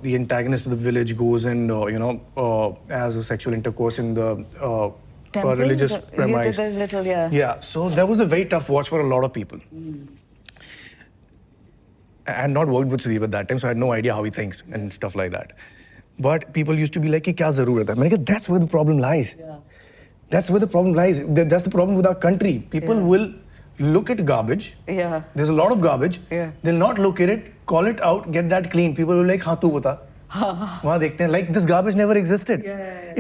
antagonist of the village goes and has a sexual intercourse in the religious premise. Yeah. So that was a very tough watch for a lot of people. I had not worked with Sudeep at that time, so I had no idea how he thinks and stuff like that. But people used to be like, "Kya zarorat hai?" That's where the problem lies. Yeah. That's where the problem lies. That's the problem with our country. People will look at garbage. Yeah. There's a lot of garbage. Yeah. They'll not look at it, call it out, get that clean. People will be like, "Haan, tu bata." वहाँ देखते हैं, like this garbage never existed.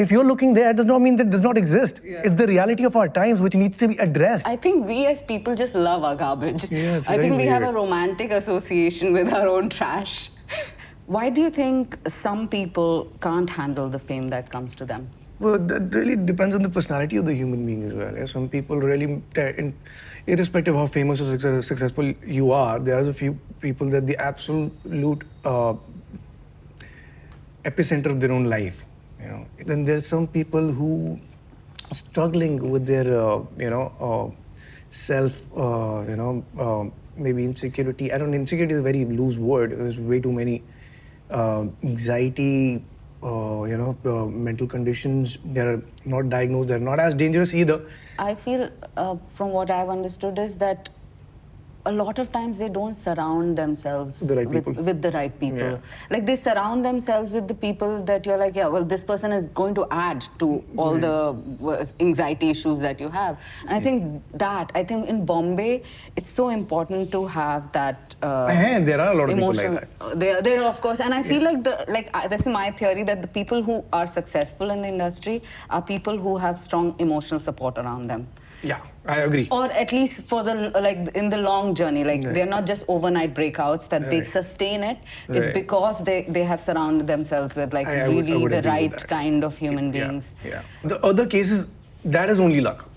If you're looking there, it does not mean that it does not exist. It's the reality of our times which needs to be addressed. I think we as people just love our garbage. Yes, I think we have a romantic association with our own trash. Why do you think some people can't handle the fame that comes to them? Well, that really depends on the personality of the human being as well. Some people really, irrespective of how famous or successful you are, there are a few people that the absolute epicenter of their own life. Then there's some people who are struggling with their, self, maybe insecurity. I don't know, insecurity is a very loose word. There's way too many anxiety, mental conditions. They're not diagnosed. They're not as dangerous either. I feel, from what I've understood, is that a lot of times they don't surround themselves with the right people. Yeah. Like they surround themselves with the people that you're like, yeah, well, this person is going to add to all the anxiety issues that you have. And I think in Bombay, it's so important to have that there are a lot of people like that. There are, of course. And I feel like this is my theory, that the people who are successful in the industry are people who have strong emotional support around them. Yeah, I agree. Or at least for in the long journey, they're not just overnight breakouts, that they sustain it. It's because they have surrounded themselves with really the right kind of human beings. Yeah. The other cases, that is only luck.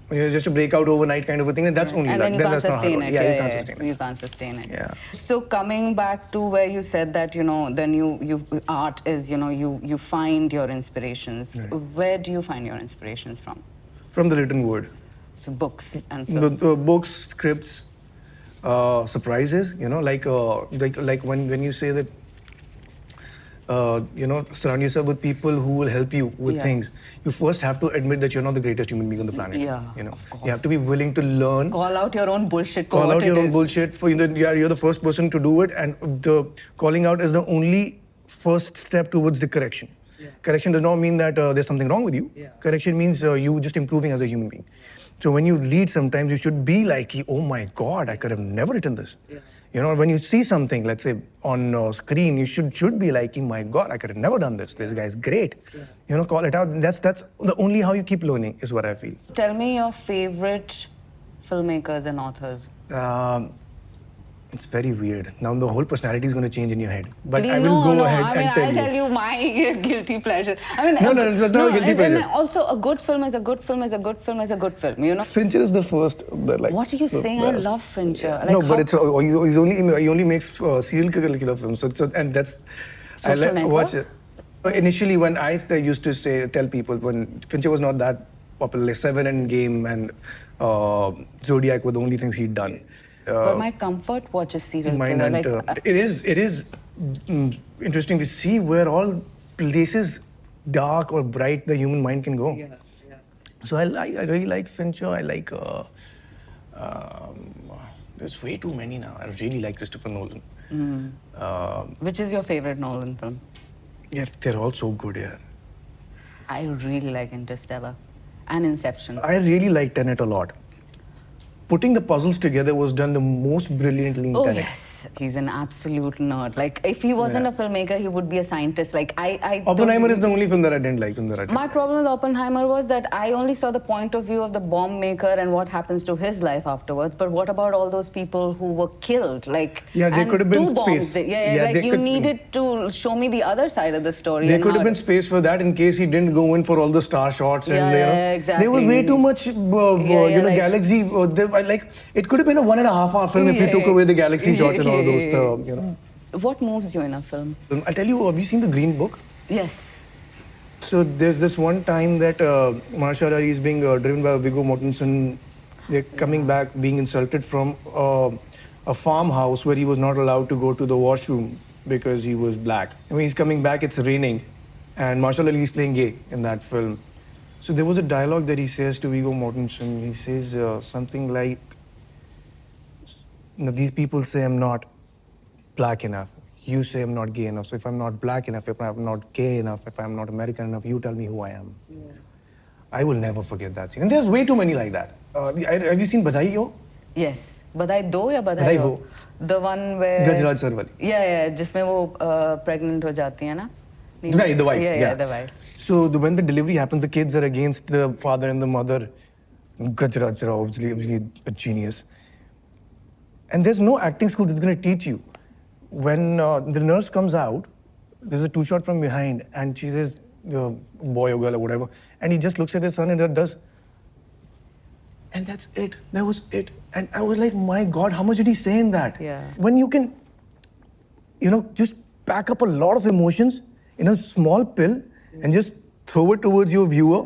Just a breakout overnight kind of a thing, and that's only luck. And then you can't sustain it. You can't sustain it. Yeah. So coming back to where you said that, then you art is, you find your inspirations. Where do you find your inspirations from? From the written word. So books and films. Books, scripts, surprises. Like when you say that, surround yourself with people who will help you with things. You first have to admit that you're not the greatest human being on the planet. Yeah, of course. You have to be willing to learn. Call out your own bullshit. Call out your own bullshit. You're the first person to do it, and the calling out is the only first step towards the correction. Correction does not mean that there's something wrong with you. Correction means you just improving as a human being. So when you read, sometimes you should be like, oh my God, I could have never written this. You know, when you see something, let's say on screen, you should be like, my God, I could have never done this. This guy is great. You know, call it out. That's the only how you keep learning is what I feel. Tell me your favorite filmmakers and authors. It's very weird. Now the whole personality is going to change in your head. But Please, I will go ahead I mean, and tell I'll you. tell you my guilty pleasures. I mean, No, it was not a guilty pleasure. And also, a good film is a good film is a good film is a good film. You know. Fincher is the first. What are you saying? I love Fincher. Like No, but it's he only makes serial killer films. So and that's Social Network? watch it. Initially, when I used to tell people when Fincher was not that popular, like Seven and Game and Zodiac were the only things he'd done. But my comfort watch is serial killer. Like, it is interesting to see where all places dark or bright the human mind can go. So I really like Fincher. I like there's way too many now. I really like Christopher Nolan. which is your favorite Nolan film? Yes, they're all so good, yeah. I really like Interstellar and Inception. I really like Tenet a lot. Putting the puzzles together was done the most brilliantly in Oh Tenet. yes, he's an absolute nerd. Like if he wasn't a filmmaker, he would be a scientist. Like I Oppenheimer don't- is the only film that I didn't like. My problem with Oppenheimer was that I only saw the point of view of the bomb maker and what happens to his life afterwards. But what about all those people who were killed? Like Yeah, there and could have been two bombs. space. Yeah, like they you could- needed to show me the other side of the story. There and could have how- been space for that in case he didn't go in for all the star shots and Yeah, you know, yeah, exactly. there was way too much like- galaxy. Like it could have been a 1.5 hour film if you Yeah, took away the galaxy shots and all those. yeah. You know. What moves you in a film? I'll tell you. Have you seen the Green Book? Yes. So there's this one time that Mahershala Ali is being driven by Viggo Mortensen. They're coming back, being insulted from a farmhouse where he was not allowed to go to the washroom because he was black. And when he's coming back, it's raining, and Mahershala Ali is playing gay in that film. So there was a dialogue that he says to Viggo Mortensen. He says something like, "These people say I'm not black enough. You say I'm not gay enough. So if I'm not black enough, if I'm not gay enough, if I'm not American enough, you tell me who I am." I will never forget that scene. And there's way too many like that. Have you seen Badai Ho? Yes. Badai Do ya Badai Badai Ho? Ho. The one where Gajraj sir wali. Yeah, जिसमें वो pregnant हो जाती है ना? Right, the wife. Yeah, the wife. So when the delivery happens, the kids are against the father and the mother. Gajraj sir, obviously a genius. And there's no acting school that's going to teach you. When the nurse comes out, there's a two-shot from behind, and she says, boy or girl or whatever, and he just looks at his son and does. And that's it. That was it. And I was like, my God, how much did he say in that? Yeah. When you can, just pack up a lot of emotions in a small pill and just throw it towards your viewer,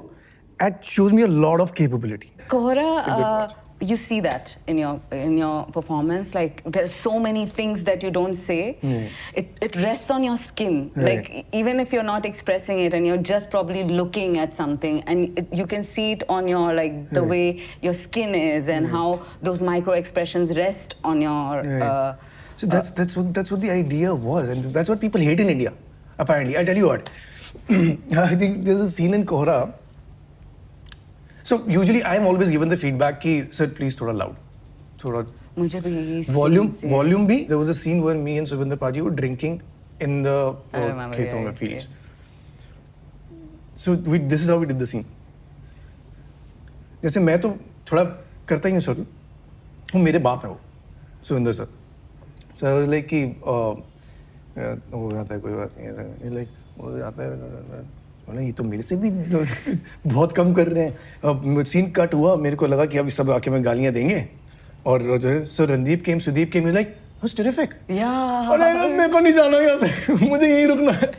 that shows me a lot of capability. Kohara, you see that in your performance. Like there's so many things that you don't say. It rests on your skin. Right. Like even if you're not expressing it and you're just probably looking at something, and you can see it on your the way your skin is and how those micro expressions rest on your. Right. So that's what the idea was, and that's what people hate in India. Apparently, I'll tell you what. I think there's a scene in Kohara. So usually I'm always given the feedback कि sir please थोड़ा loud, थोड़ा मुझे भी यही volume scene से- volume भी. There was a scene where me and Suvinder Paji were drinking in the I remember, खेतों yeah, में fields. So this is how we did the scene. जैसे मैं तो थोड़ा करता ही हूँ सर, वो मेरे बाप है वो, Suvinder sir. So I was like कि हो जाता है कोई बात नहीं है. Like हो जाता है. ये तो मेरे से भी बहुत कम कर रहे हैं. अब सीन कट हुआ, मेरे को लगा कि अब सब आके मैं गालियां देंगे, और जो है सो Sudeep came like was terrific. Yeah. और मेरे को नहीं जाना यहाँ से, मुझे यहीं रुकना है.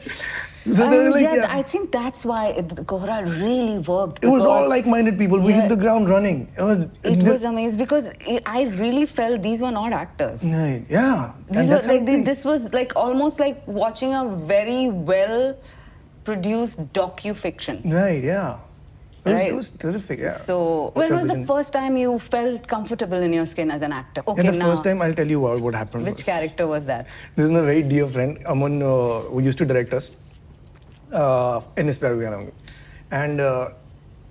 So they were like, yeah, yeah. I think that's why Kohara really worked. It was all because like-minded people. We hit the ground running. It was amazing because I really felt these were not actors. Right. Yeah. These And were that's how like it this was like almost like watching a very well produced docu-fiction. Right. Yeah. Right. It was terrific. Yeah. So, when was the Television. first time you felt comfortable in your skin as an actor? Okay, And the now, first time I'll tell you what happened. which character was that? This is my very dear friend, Aman, who used to direct us. in this program. And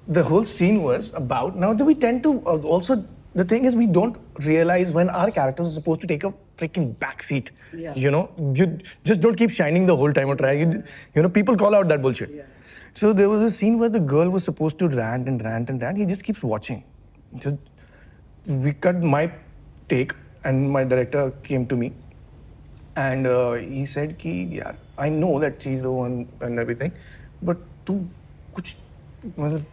the whole scene was about, now that we tend to also, the thing is we don't realize when our characters are supposed to take a freaking backseat. Yeah. You know, you just don't keep shining the whole time or try. You know, people call out that bullshit. Yeah. So there was a scene where the girl was supposed to rant and rant and rant. He just keeps watching. Just, we cut my take, and my director came to me, and he said, "Ki, yaar, I know that she's the one and everything, but tu kuch, matlab,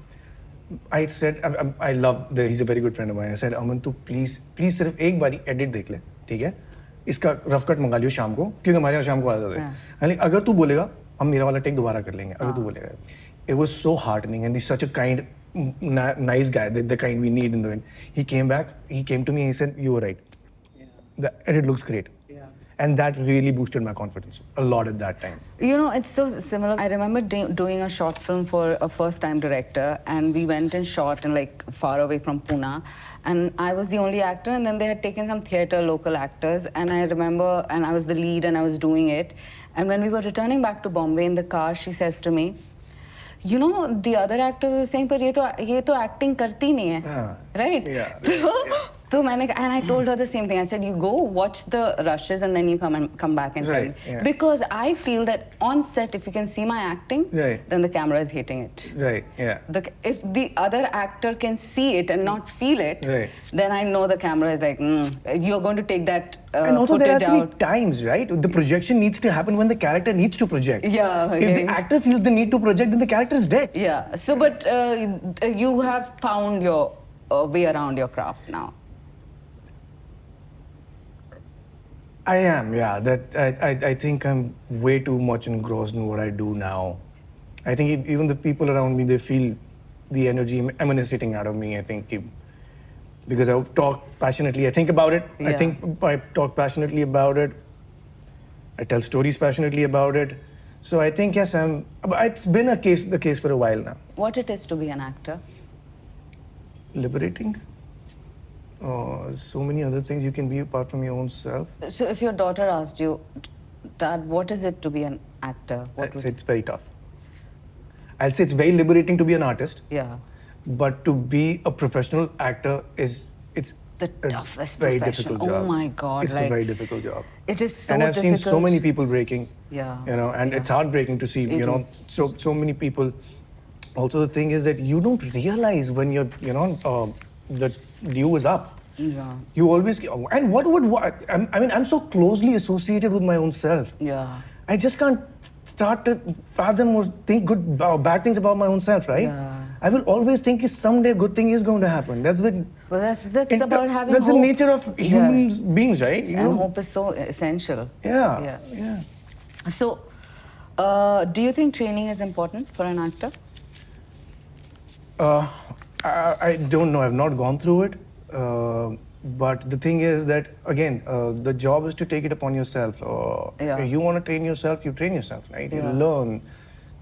I said, I love that he's a very good friend of mine. I said, Aman, तू please सिर्फ एक बारी edit देख ले, ठीक है? इसका rough cut मंगा लियो शाम को, क्योंकि हमारे यहाँ शाम को आता है. यानी अगर तू बोलेगा, हम मेरा वाला take दोबारा कर लेंगे. अगर तू बोलेगा, it was so heartening, and he's such a kind, nice guy, the kind we need in the end. He came back, he came to me, and he said, you were right. Yeah. The edit looks great. Yeah. And that really boosted my confidence a lot at that time. You know, it's so similar. I remember doing a short film for a first-time director, and we went and shot in like far away from Pune, and I was the only actor, and then they had taken some theatre local actors, and I remember, and I was the lead, and I was doing it, and when we were returning back to Bombay in the car, she says to me, you know, the other actor was saying, पर ये तो acting करती नहीं है, right? Yeah. So and I told her the same thing. I said, you go watch the rushes and then you come back and tell me. Yeah. Because I feel that on set, if you can see my acting, then the camera is hating it. Right, yeah. If the other actor can see it and not feel it, then I know the camera is like, you're going to take that and also footage there has to out. be times, right? The projection needs to happen when the character needs to project. Yeah. If the actor feels the need to project, then the character is dead. Yeah. So, but you have found your way around your craft now. I am, yeah. I think I'm way too much engrossed in what I do now. I think even the people around me, they feel the energy emanating out of me. I think because I talk passionately, I think about it. Yeah. I think I talk passionately about it. I tell stories passionately about it. So I think yes, it's been the case for a while now. What it is to be an actor? Liberating. So many other things you can be apart from your own self. So if your daughter asked you, Dad, what is it to be an actor? I'd say it's very tough. I'll say it's very liberating to be an artist. Yeah. But to be a professional actor it's the toughest very profession. difficult job. Oh my God. It's a very difficult job. It is so and I've difficult. seen so many people breaking. Yeah. You know, and it's heartbreaking to see, you know, so many people. Also the thing is that you don't realize when you're, you know, the due is up. Yeah. You always, and I mean, I'm so closely associated with my own self. Yeah. I just can't start to fathom or think good or bad things about my own self, right? Yeah. I will always think someday good thing is going to happen. That's the. Well, that's about having That's hope. the nature of human beings, right? And hope is so essential. Yeah. So, do you think training is important for an actor? I don't know. I've not gone through it. But the thing is that, again, the job is to take it upon yourself. You want to train yourself, you train yourself, right? You learn.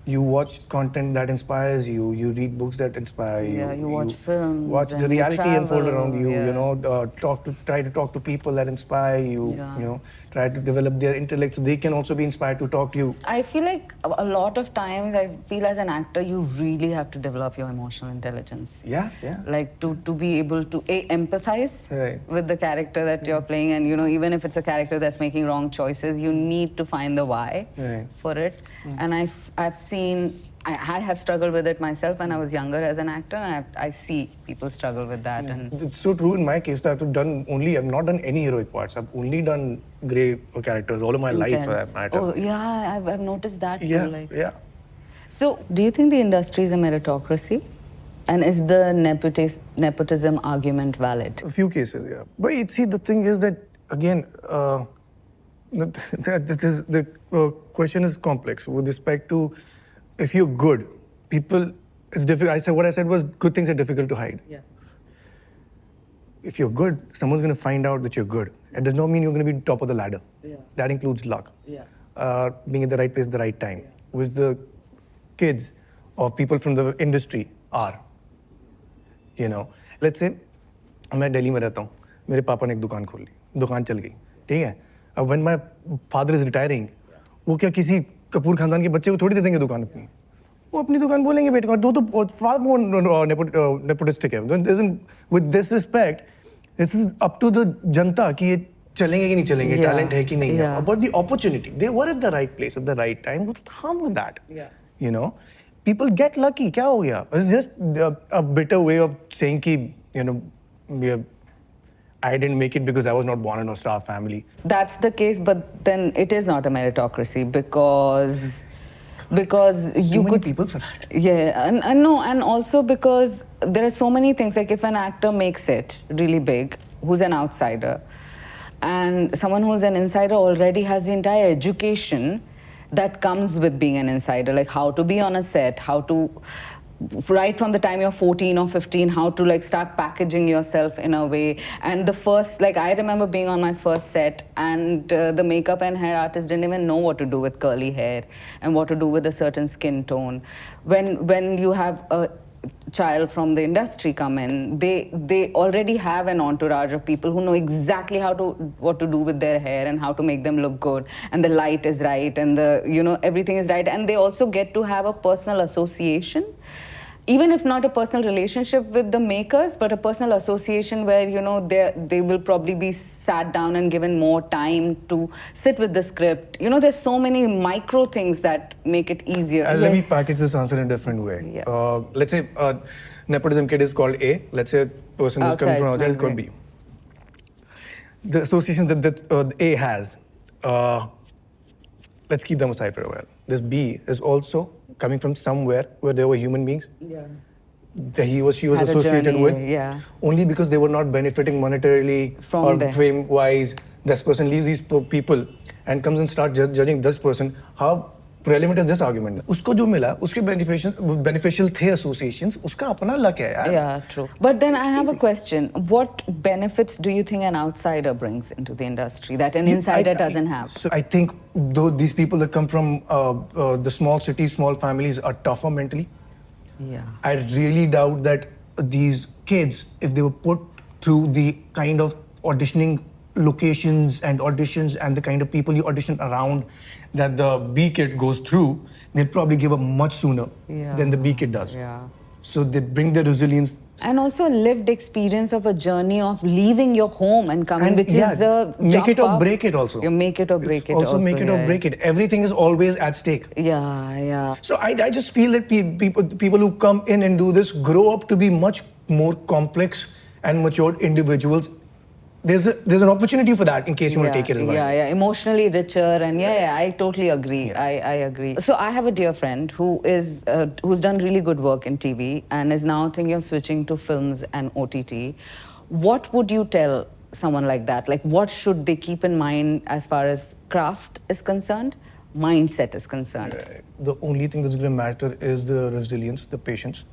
You watch content that inspires you. You read books that inspire you. Yeah, you watch films. Watch the reality unfold around you. Yeah. You know, try to talk to people that inspire you. Yeah. You know, try to develop their intellect so they can also be inspired to talk to you. I feel like a lot of times, I feel as an actor, you really have to develop your emotional intelligence. Yeah. Like to be able to empathize with the character that you're playing, and you know, even if it's a character that's making wrong choices, you need to find the why for it. And I've seen, I have struggled with it myself when I was younger as an actor, and I see people struggle with that. And it's so true in my case that I've not done any heroic parts. I've only done grey characters all of my life for that matter. Oh yeah, I've noticed that too. Yeah. So, do you think the industry is a meritocracy? And is the nepotism argument valid? A few cases, yeah. But see, the thing is that, again, the question is complex with respect to if you're good, people, it's difficult. What I said was good things are difficult to hide. Yeah. If you're good, someone's going to find out that you're good. It does not mean you're going to be top of the ladder. Yeah. That includes luck. Yeah. Being at the right place at the right time. Which the kids or people from the industry are. You know, let's say मैं दिल्ली में रहता हूँ, मेरे पापा ने एक दुकान खोल ली, दुकान चल गई, ठीक है? अब when my father is retiring, वो क्या किसी कपूर खानदान के बच्चे को थोड़ी दे देंगे दुकान अपनी, वो अपनी दुकान बोलेंगे बेटे, और दो तो far more nepotistic है. With this respect, this is up to the जनता कि ये चलेंगे कि नहीं चलेंगे, Yeah. talent है कि नहीं है. Yeah. About the opportunity, they were at the right place at the right time. What's the harm with that? Yeah. You know, people get lucky. क्या हो गया? It's just a bitter way of saying कि, you know, I didn't make it because I was not born in a star family. That's the case, but then it is not a meritocracy because you Too many could people for that. Yeah, and no, and also because there are so many things, like if an actor makes it really big, who's an outsider, and someone who's an insider already has the entire education that comes with being an insider, like how to be on a set, how to, right from the time you're 14 or 15, how to like start packaging yourself in a way. And the first, like I remember being on my first set, and the makeup and hair artist didn't even know what to do with curly hair and what to do with a certain skin tone. When you have a child from the industry come in, they already have an entourage of people who know exactly what to do with their hair and how to make them look good, and the light is right, and the, you know, everything is right, and they also get to have a personal association, even if not a personal relationship with the makers, but a personal association where, you know, they will probably be sat down and given more time to sit with the script. You know, there's so many micro things that make it easier. Let me package this answer in a different way. Yeah. Let's say nepotism kid is called A. Let's say a person who's coming from outside is called B. The association that A has, let's keep them aside for a while. This B is also coming from somewhere where there were human beings. Yeah. That he or she was Had a associated journey, with, yeah. only because they were not benefiting monetarily From or there. fame-wise. This person leaves these people and comes and starts judging this person. How relevant is this argument? उसको जो मिला, उसके beneficial थे associations, उसका अपना luck है यार. Yeah, true. But then I have a question. What benefits do you think an outsider brings into the industry that an insider doesn't have? So I think though these people that come from the small cities, small families are tougher mentally. Yeah. I really doubt that these kids, if they were put through the kind of auditioning locations and auditions and the kind of people you audition around that the B kid goes through, they'll probably give up much sooner than the B kid does. Yeah. So they bring their resilience. And also a lived experience of a journey of leaving your home and coming, which is a make jump it or up. break it also. You make it or break It's it also make it or yeah. break it. Everything is always at stake. Yeah, yeah. So I just feel that people who come in and do this grow up to be much more complex and matured individuals. There's an opportunity for that in case you want to take it as well. Yeah, emotionally richer, and I totally agree. Yeah. I agree. So I have a dear friend who is who's done really good work in TV and is now thinking of switching to films and OTT. What would you tell someone like that? Like, what should they keep in mind as far as craft is concerned, mindset is concerned? The only thing that's going to matter is the resilience, the patience.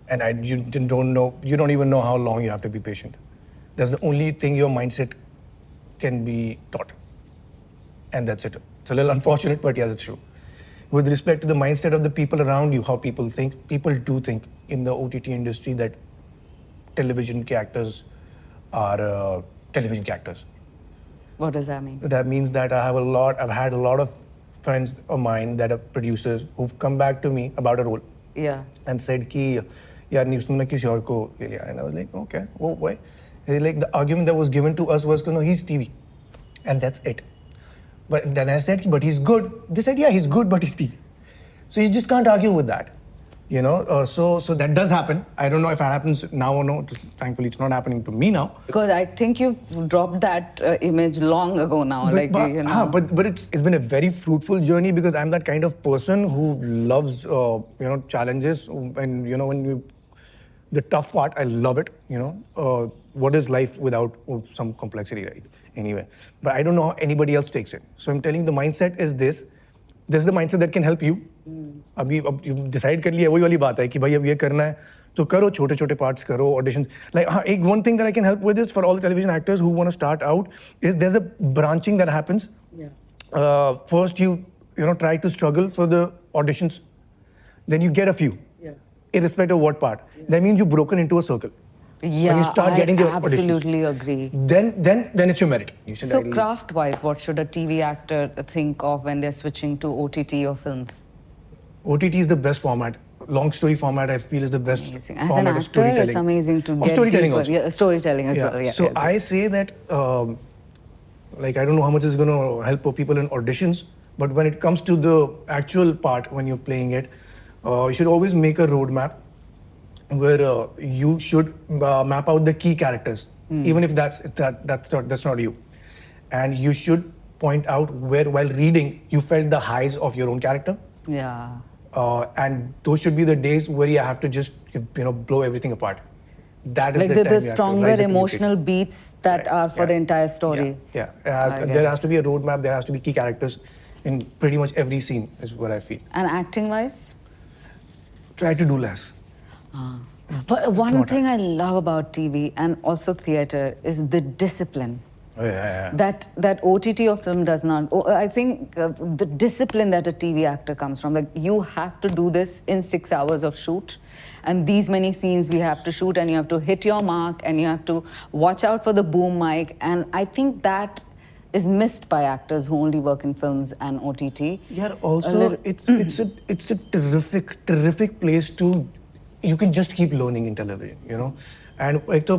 And you don't even know how long you have to be patient. That's the only thing your mindset can be taught. And that's it. It's a little unfortunate, but yeah, that's true. With respect to the mindset of the people around you, how people think, people do think in the OTT industry that television actors are television actors. What does that mean? That means that I've had a lot of friends of mine that are producers who've come back to me about a role. Yeah. And said ki yaar news kisi aur ko le liya. And I was like, okay, well, why? Like the argument that was given to us was, no, he's TV, and that's it. But then I said, but he's good. They said, yeah, he's good, but he's TV. So you just can't argue with that, you know. So that does happen. I don't know if it happens now or no. Thankfully, it's not happening to me now. Because I think you've dropped that image long ago now. But it's been a very fruitful journey because I'm that kind of person who loves challenges, and when the tough part, I love it. What is life without some complexity, right? Anyway, but I don't know how anybody else takes it. So I'm telling you, the mindset is this. This is the mindset that can help you. अब you decide कर लिया, वही वाली बात है कि भाई अब ये करना है तो करो, छोटे छोटे parts करो, auditions. Like one thing that I can help with is for all the television actors who want to start out is there's a branching that happens. Yeah. First you try to struggle for the auditions, then you get a few. Yeah. Irrespective of what part. Yeah. That means you've broken into a circle. Yeah, when you start I getting the absolutely auditions, agree. then it's your merit. You should So ideally- craft-wise, what should a TV actor think of when they're switching to OTT or films? OTT is the best format. Long story format, I feel, is the best Amazing. As an format of actor, storytelling. it's amazing to Of get storytelling deeper. also. Yeah, storytelling as well. Yeah, So yeah, I say that, like, I don't know how much is going to help people in auditions, but when it comes to the actual part, when you're playing it, you should always make a roadmap where you should map out the key characters, even if that's not you, and you should point out where, while reading, you felt the highs of your own character. yeah. And those should be the days where you have to just blow everything apart. That is Like the the time you have to stronger rise the emotional communication. beats that Right. are for Yeah. the entire story. Yeah, I get there it. has to be a roadmap. There has to be key characters in pretty much every scene. Is what I feel. And acting-wise? Try to do less. But one Not thing I love about TV and also theatre is the discipline. Oh, yeah. That OTT or film does not. I think the discipline that a TV actor comes from, like you have to do this in 6 hours of shoot, and these many scenes we have to shoot, and you have to hit your mark, and you have to watch out for the boom mic, and I think that is missed by actors who only work in films and OTT. Yeah. Also, it's a terrific place to. You can just keep learning in television, And एक तो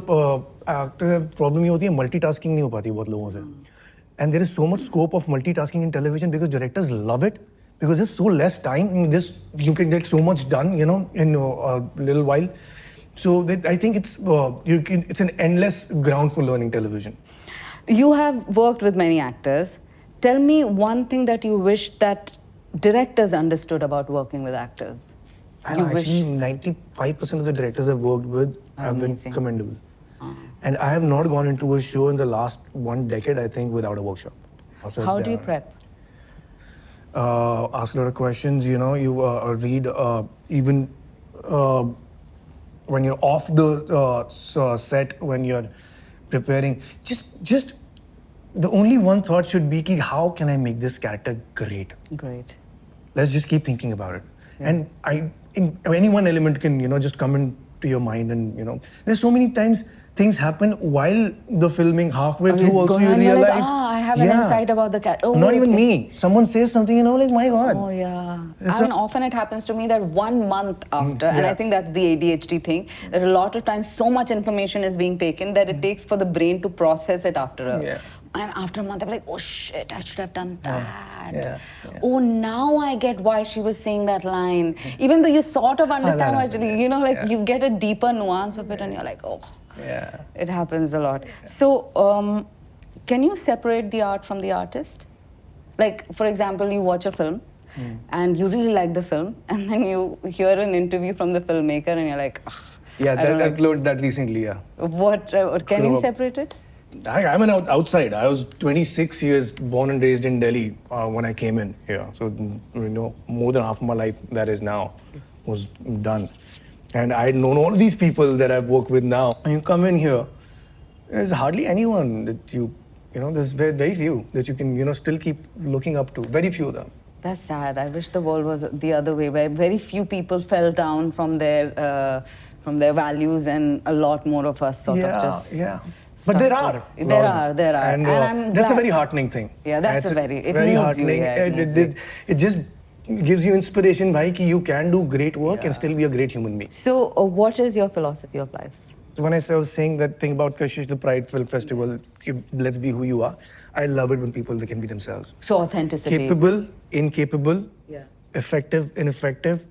actor problem ये होती है multitasking नहीं हो पाती बहुत लोगों से. And there is so much scope of multitasking in television because directors love it because there's so less time. You can get so much done, in a little while. So I think it's an endless ground for learning television. You have worked with many actors. Tell me one thing that you wish that directors understood about working with actors. You wish. Actually, 95% of the directors I've worked with have been Amazing. commendable. And I have not gone into a show in the last 1 decade, I think, without a workshop. How do you prep? Ask a lot of questions, you read even when you're off the set, when you're preparing. Just the only one thought should be, ki, how can I make this character great? Great. Let's just keep thinking about it. And any one element can, just come into your mind, and there's so many times things happen while the filming, halfway Oh, through it's also going you on, you're like, realize. I have an insight about the character. Oh, Not even okay. me. Someone says something, like, my God. Oh, yeah. It's I mean, often it happens to me that 1 month after, and I think that's the ADHD thing, that a lot of times so much information is being taken that it takes for the brain to process it after and after a month, I'm like, oh shit, I should have done that. Yeah. Oh, now I get why she was saying that line. Even though you sort of understand what, you get a deeper nuance of it, and you're like, oh. Yeah. It happens a lot. So, can you separate the art from the artist? Like, for example, you watch a film and you really like the film, and then you hear an interview from the filmmaker and you're like, ugh. Yeah, I've learned that recently, yeah. What, can you separate it? I'm an outside. I was 26 years born and raised in Delhi when I came in here. So, more than half of my life that is now was done. And I had known all these people that I've worked with now. And you come in here, there's hardly anyone that there's very few that you can, still keep looking up to. Very few of them. That's sad. I wish the world was the other way, where very few people fell down from their values, and a lot more of us sort of just. Yeah. But there are. There are. And I'm that's a glad. very heartening thing. Yeah, it very moves heartening. you. Yeah, It just gives you inspiration, bhai, ki you can do great work and still be a great human being. So, what is your philosophy of life? So when I was saying that thing about Kashish, the Pride Film Festival, let's be who you are, I love it when people can be themselves. So, authenticity. Capable, incapable, effective, ineffective,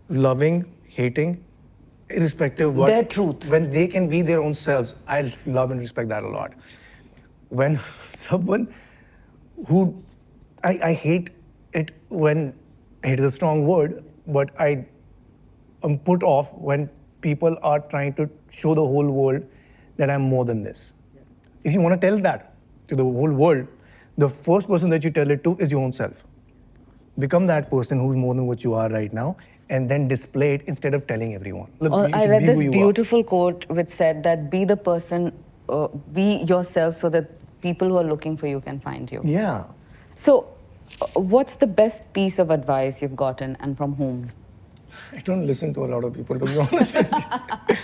loving, hating, irrespective of what. Their truth. When they can be their own selves, I love and respect that a lot. When someone who, I hate it when, hate is a strong word, but I am put off when people are trying to show the whole world that I'm more than this. If you want to tell that to the whole world, the first person that you tell it to is your own self. Become that person who's more than what you are right now, and then display it instead of telling everyone. Look, you I should read be this who you are. beautiful quote which said that be the person, be yourself, so that people who are looking for you can find you. Yeah. So, what's the best piece of advice you've gotten, and from whom? I don't listen to a lot of people, to be honest with you.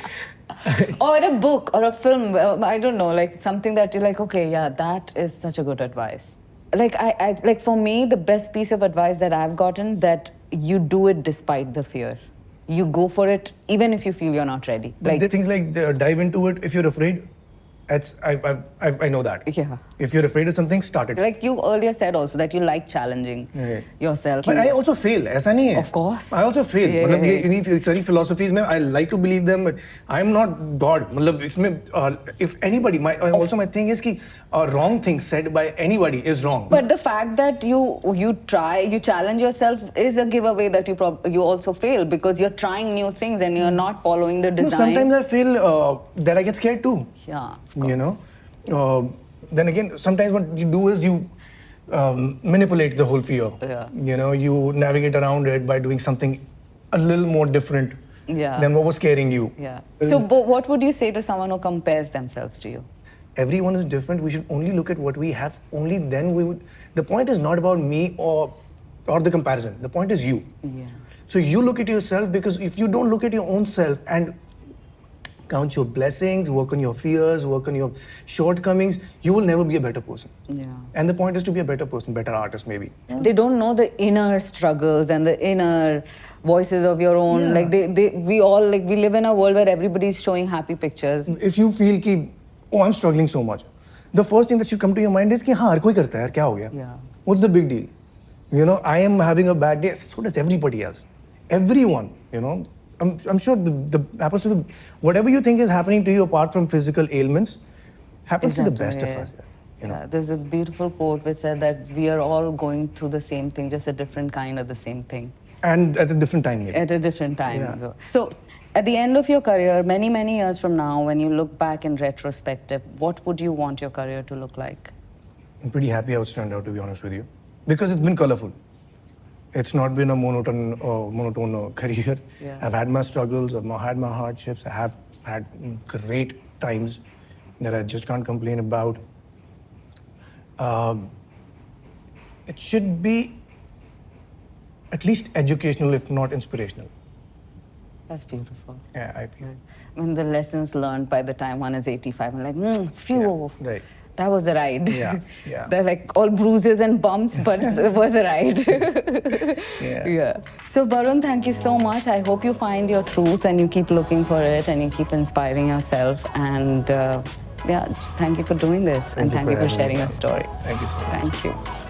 Or a book or a film, I don't know, like something that you're like, okay, yeah, that is such a good advice. Like like for me, the best piece of advice that I've gotten, that you do it despite the fear. You go for it even if you feel you're not ready. But the things like dive into it if you're afraid. I know that. Yeah. If you're afraid of something, start it. Like you earlier said also that you like challenging yourself. But I also fail. ऐसा नहीं है. Of course. I also fail. Yeah, मतलब yeah, ये इन्हीं सारी philosophies में I like to believe them, but I'm not God. मतलब इसमें if anybody, also my thing is कि a wrong thing said by anybody is wrong. But the fact that you try, you challenge yourself is a giveaway that you also fail, because you're trying new things and you're not following the design. No, sometimes I feel that I get scared too. Yeah. You know, then again, sometimes what you do is you manipulate the whole fear. Yeah. You know, you navigate around it by doing something a little more different than what was scaring you. Yeah. So, what would you say to someone who compares themselves to you? Everyone is different. We should only look at what we have. Only then we would. The point is not about me or the comparison. The point is you. Yeah. So you look at yourself, because if you don't look at your own self and count your blessings, work on your fears, work on your shortcomings, you will never be a better person. Yeah. And the point is to be a better person, better artist maybe. Yeah. They don't know the inner struggles and the inner voices of your own. Yeah. Like we all, like, we live in a world where everybody's showing happy pictures. If you feel कि, oh, I'm struggling so much, the first thing that should come to your mind is कि हाँ, हर कोई करता है यार, क्या हो गया? Yeah. What's the big deal? You know, I am having a bad day, so does everybody else. Everyone, you know. I'm sure the happens to whatever you think is happening to you apart from physical ailments happens to the best of us. You know? Yeah, there's a beautiful quote which said that we are all going through the same thing, just a different kind of the same thing. And at a different time, maybe. At a different time. Yeah. So, at the end of your career, many, many years from now, when you look back in retrospective, what would you want your career to look like? I'm pretty happy how it's turned out, to be honest with you, because it's been colorful. It's not been a monotone career. Yeah. I've had my struggles, I've had my hardships, I have had great times that I just can't complain about. It should be at least educational, if not inspirational. That's beautiful. Yeah, I feel. I mean, the lessons learned by the time one is 85, I'm like, phew. Yeah, right. That was a ride. Yeah, yeah. They're like all bruises and bumps, but it was a ride. Yeah. So, Barun, thank you so much. I hope you find your truth and you keep looking for it and you keep inspiring yourself. And yeah, thank you for doing this. And thank you for sharing your story. Thank you so much. Thank you.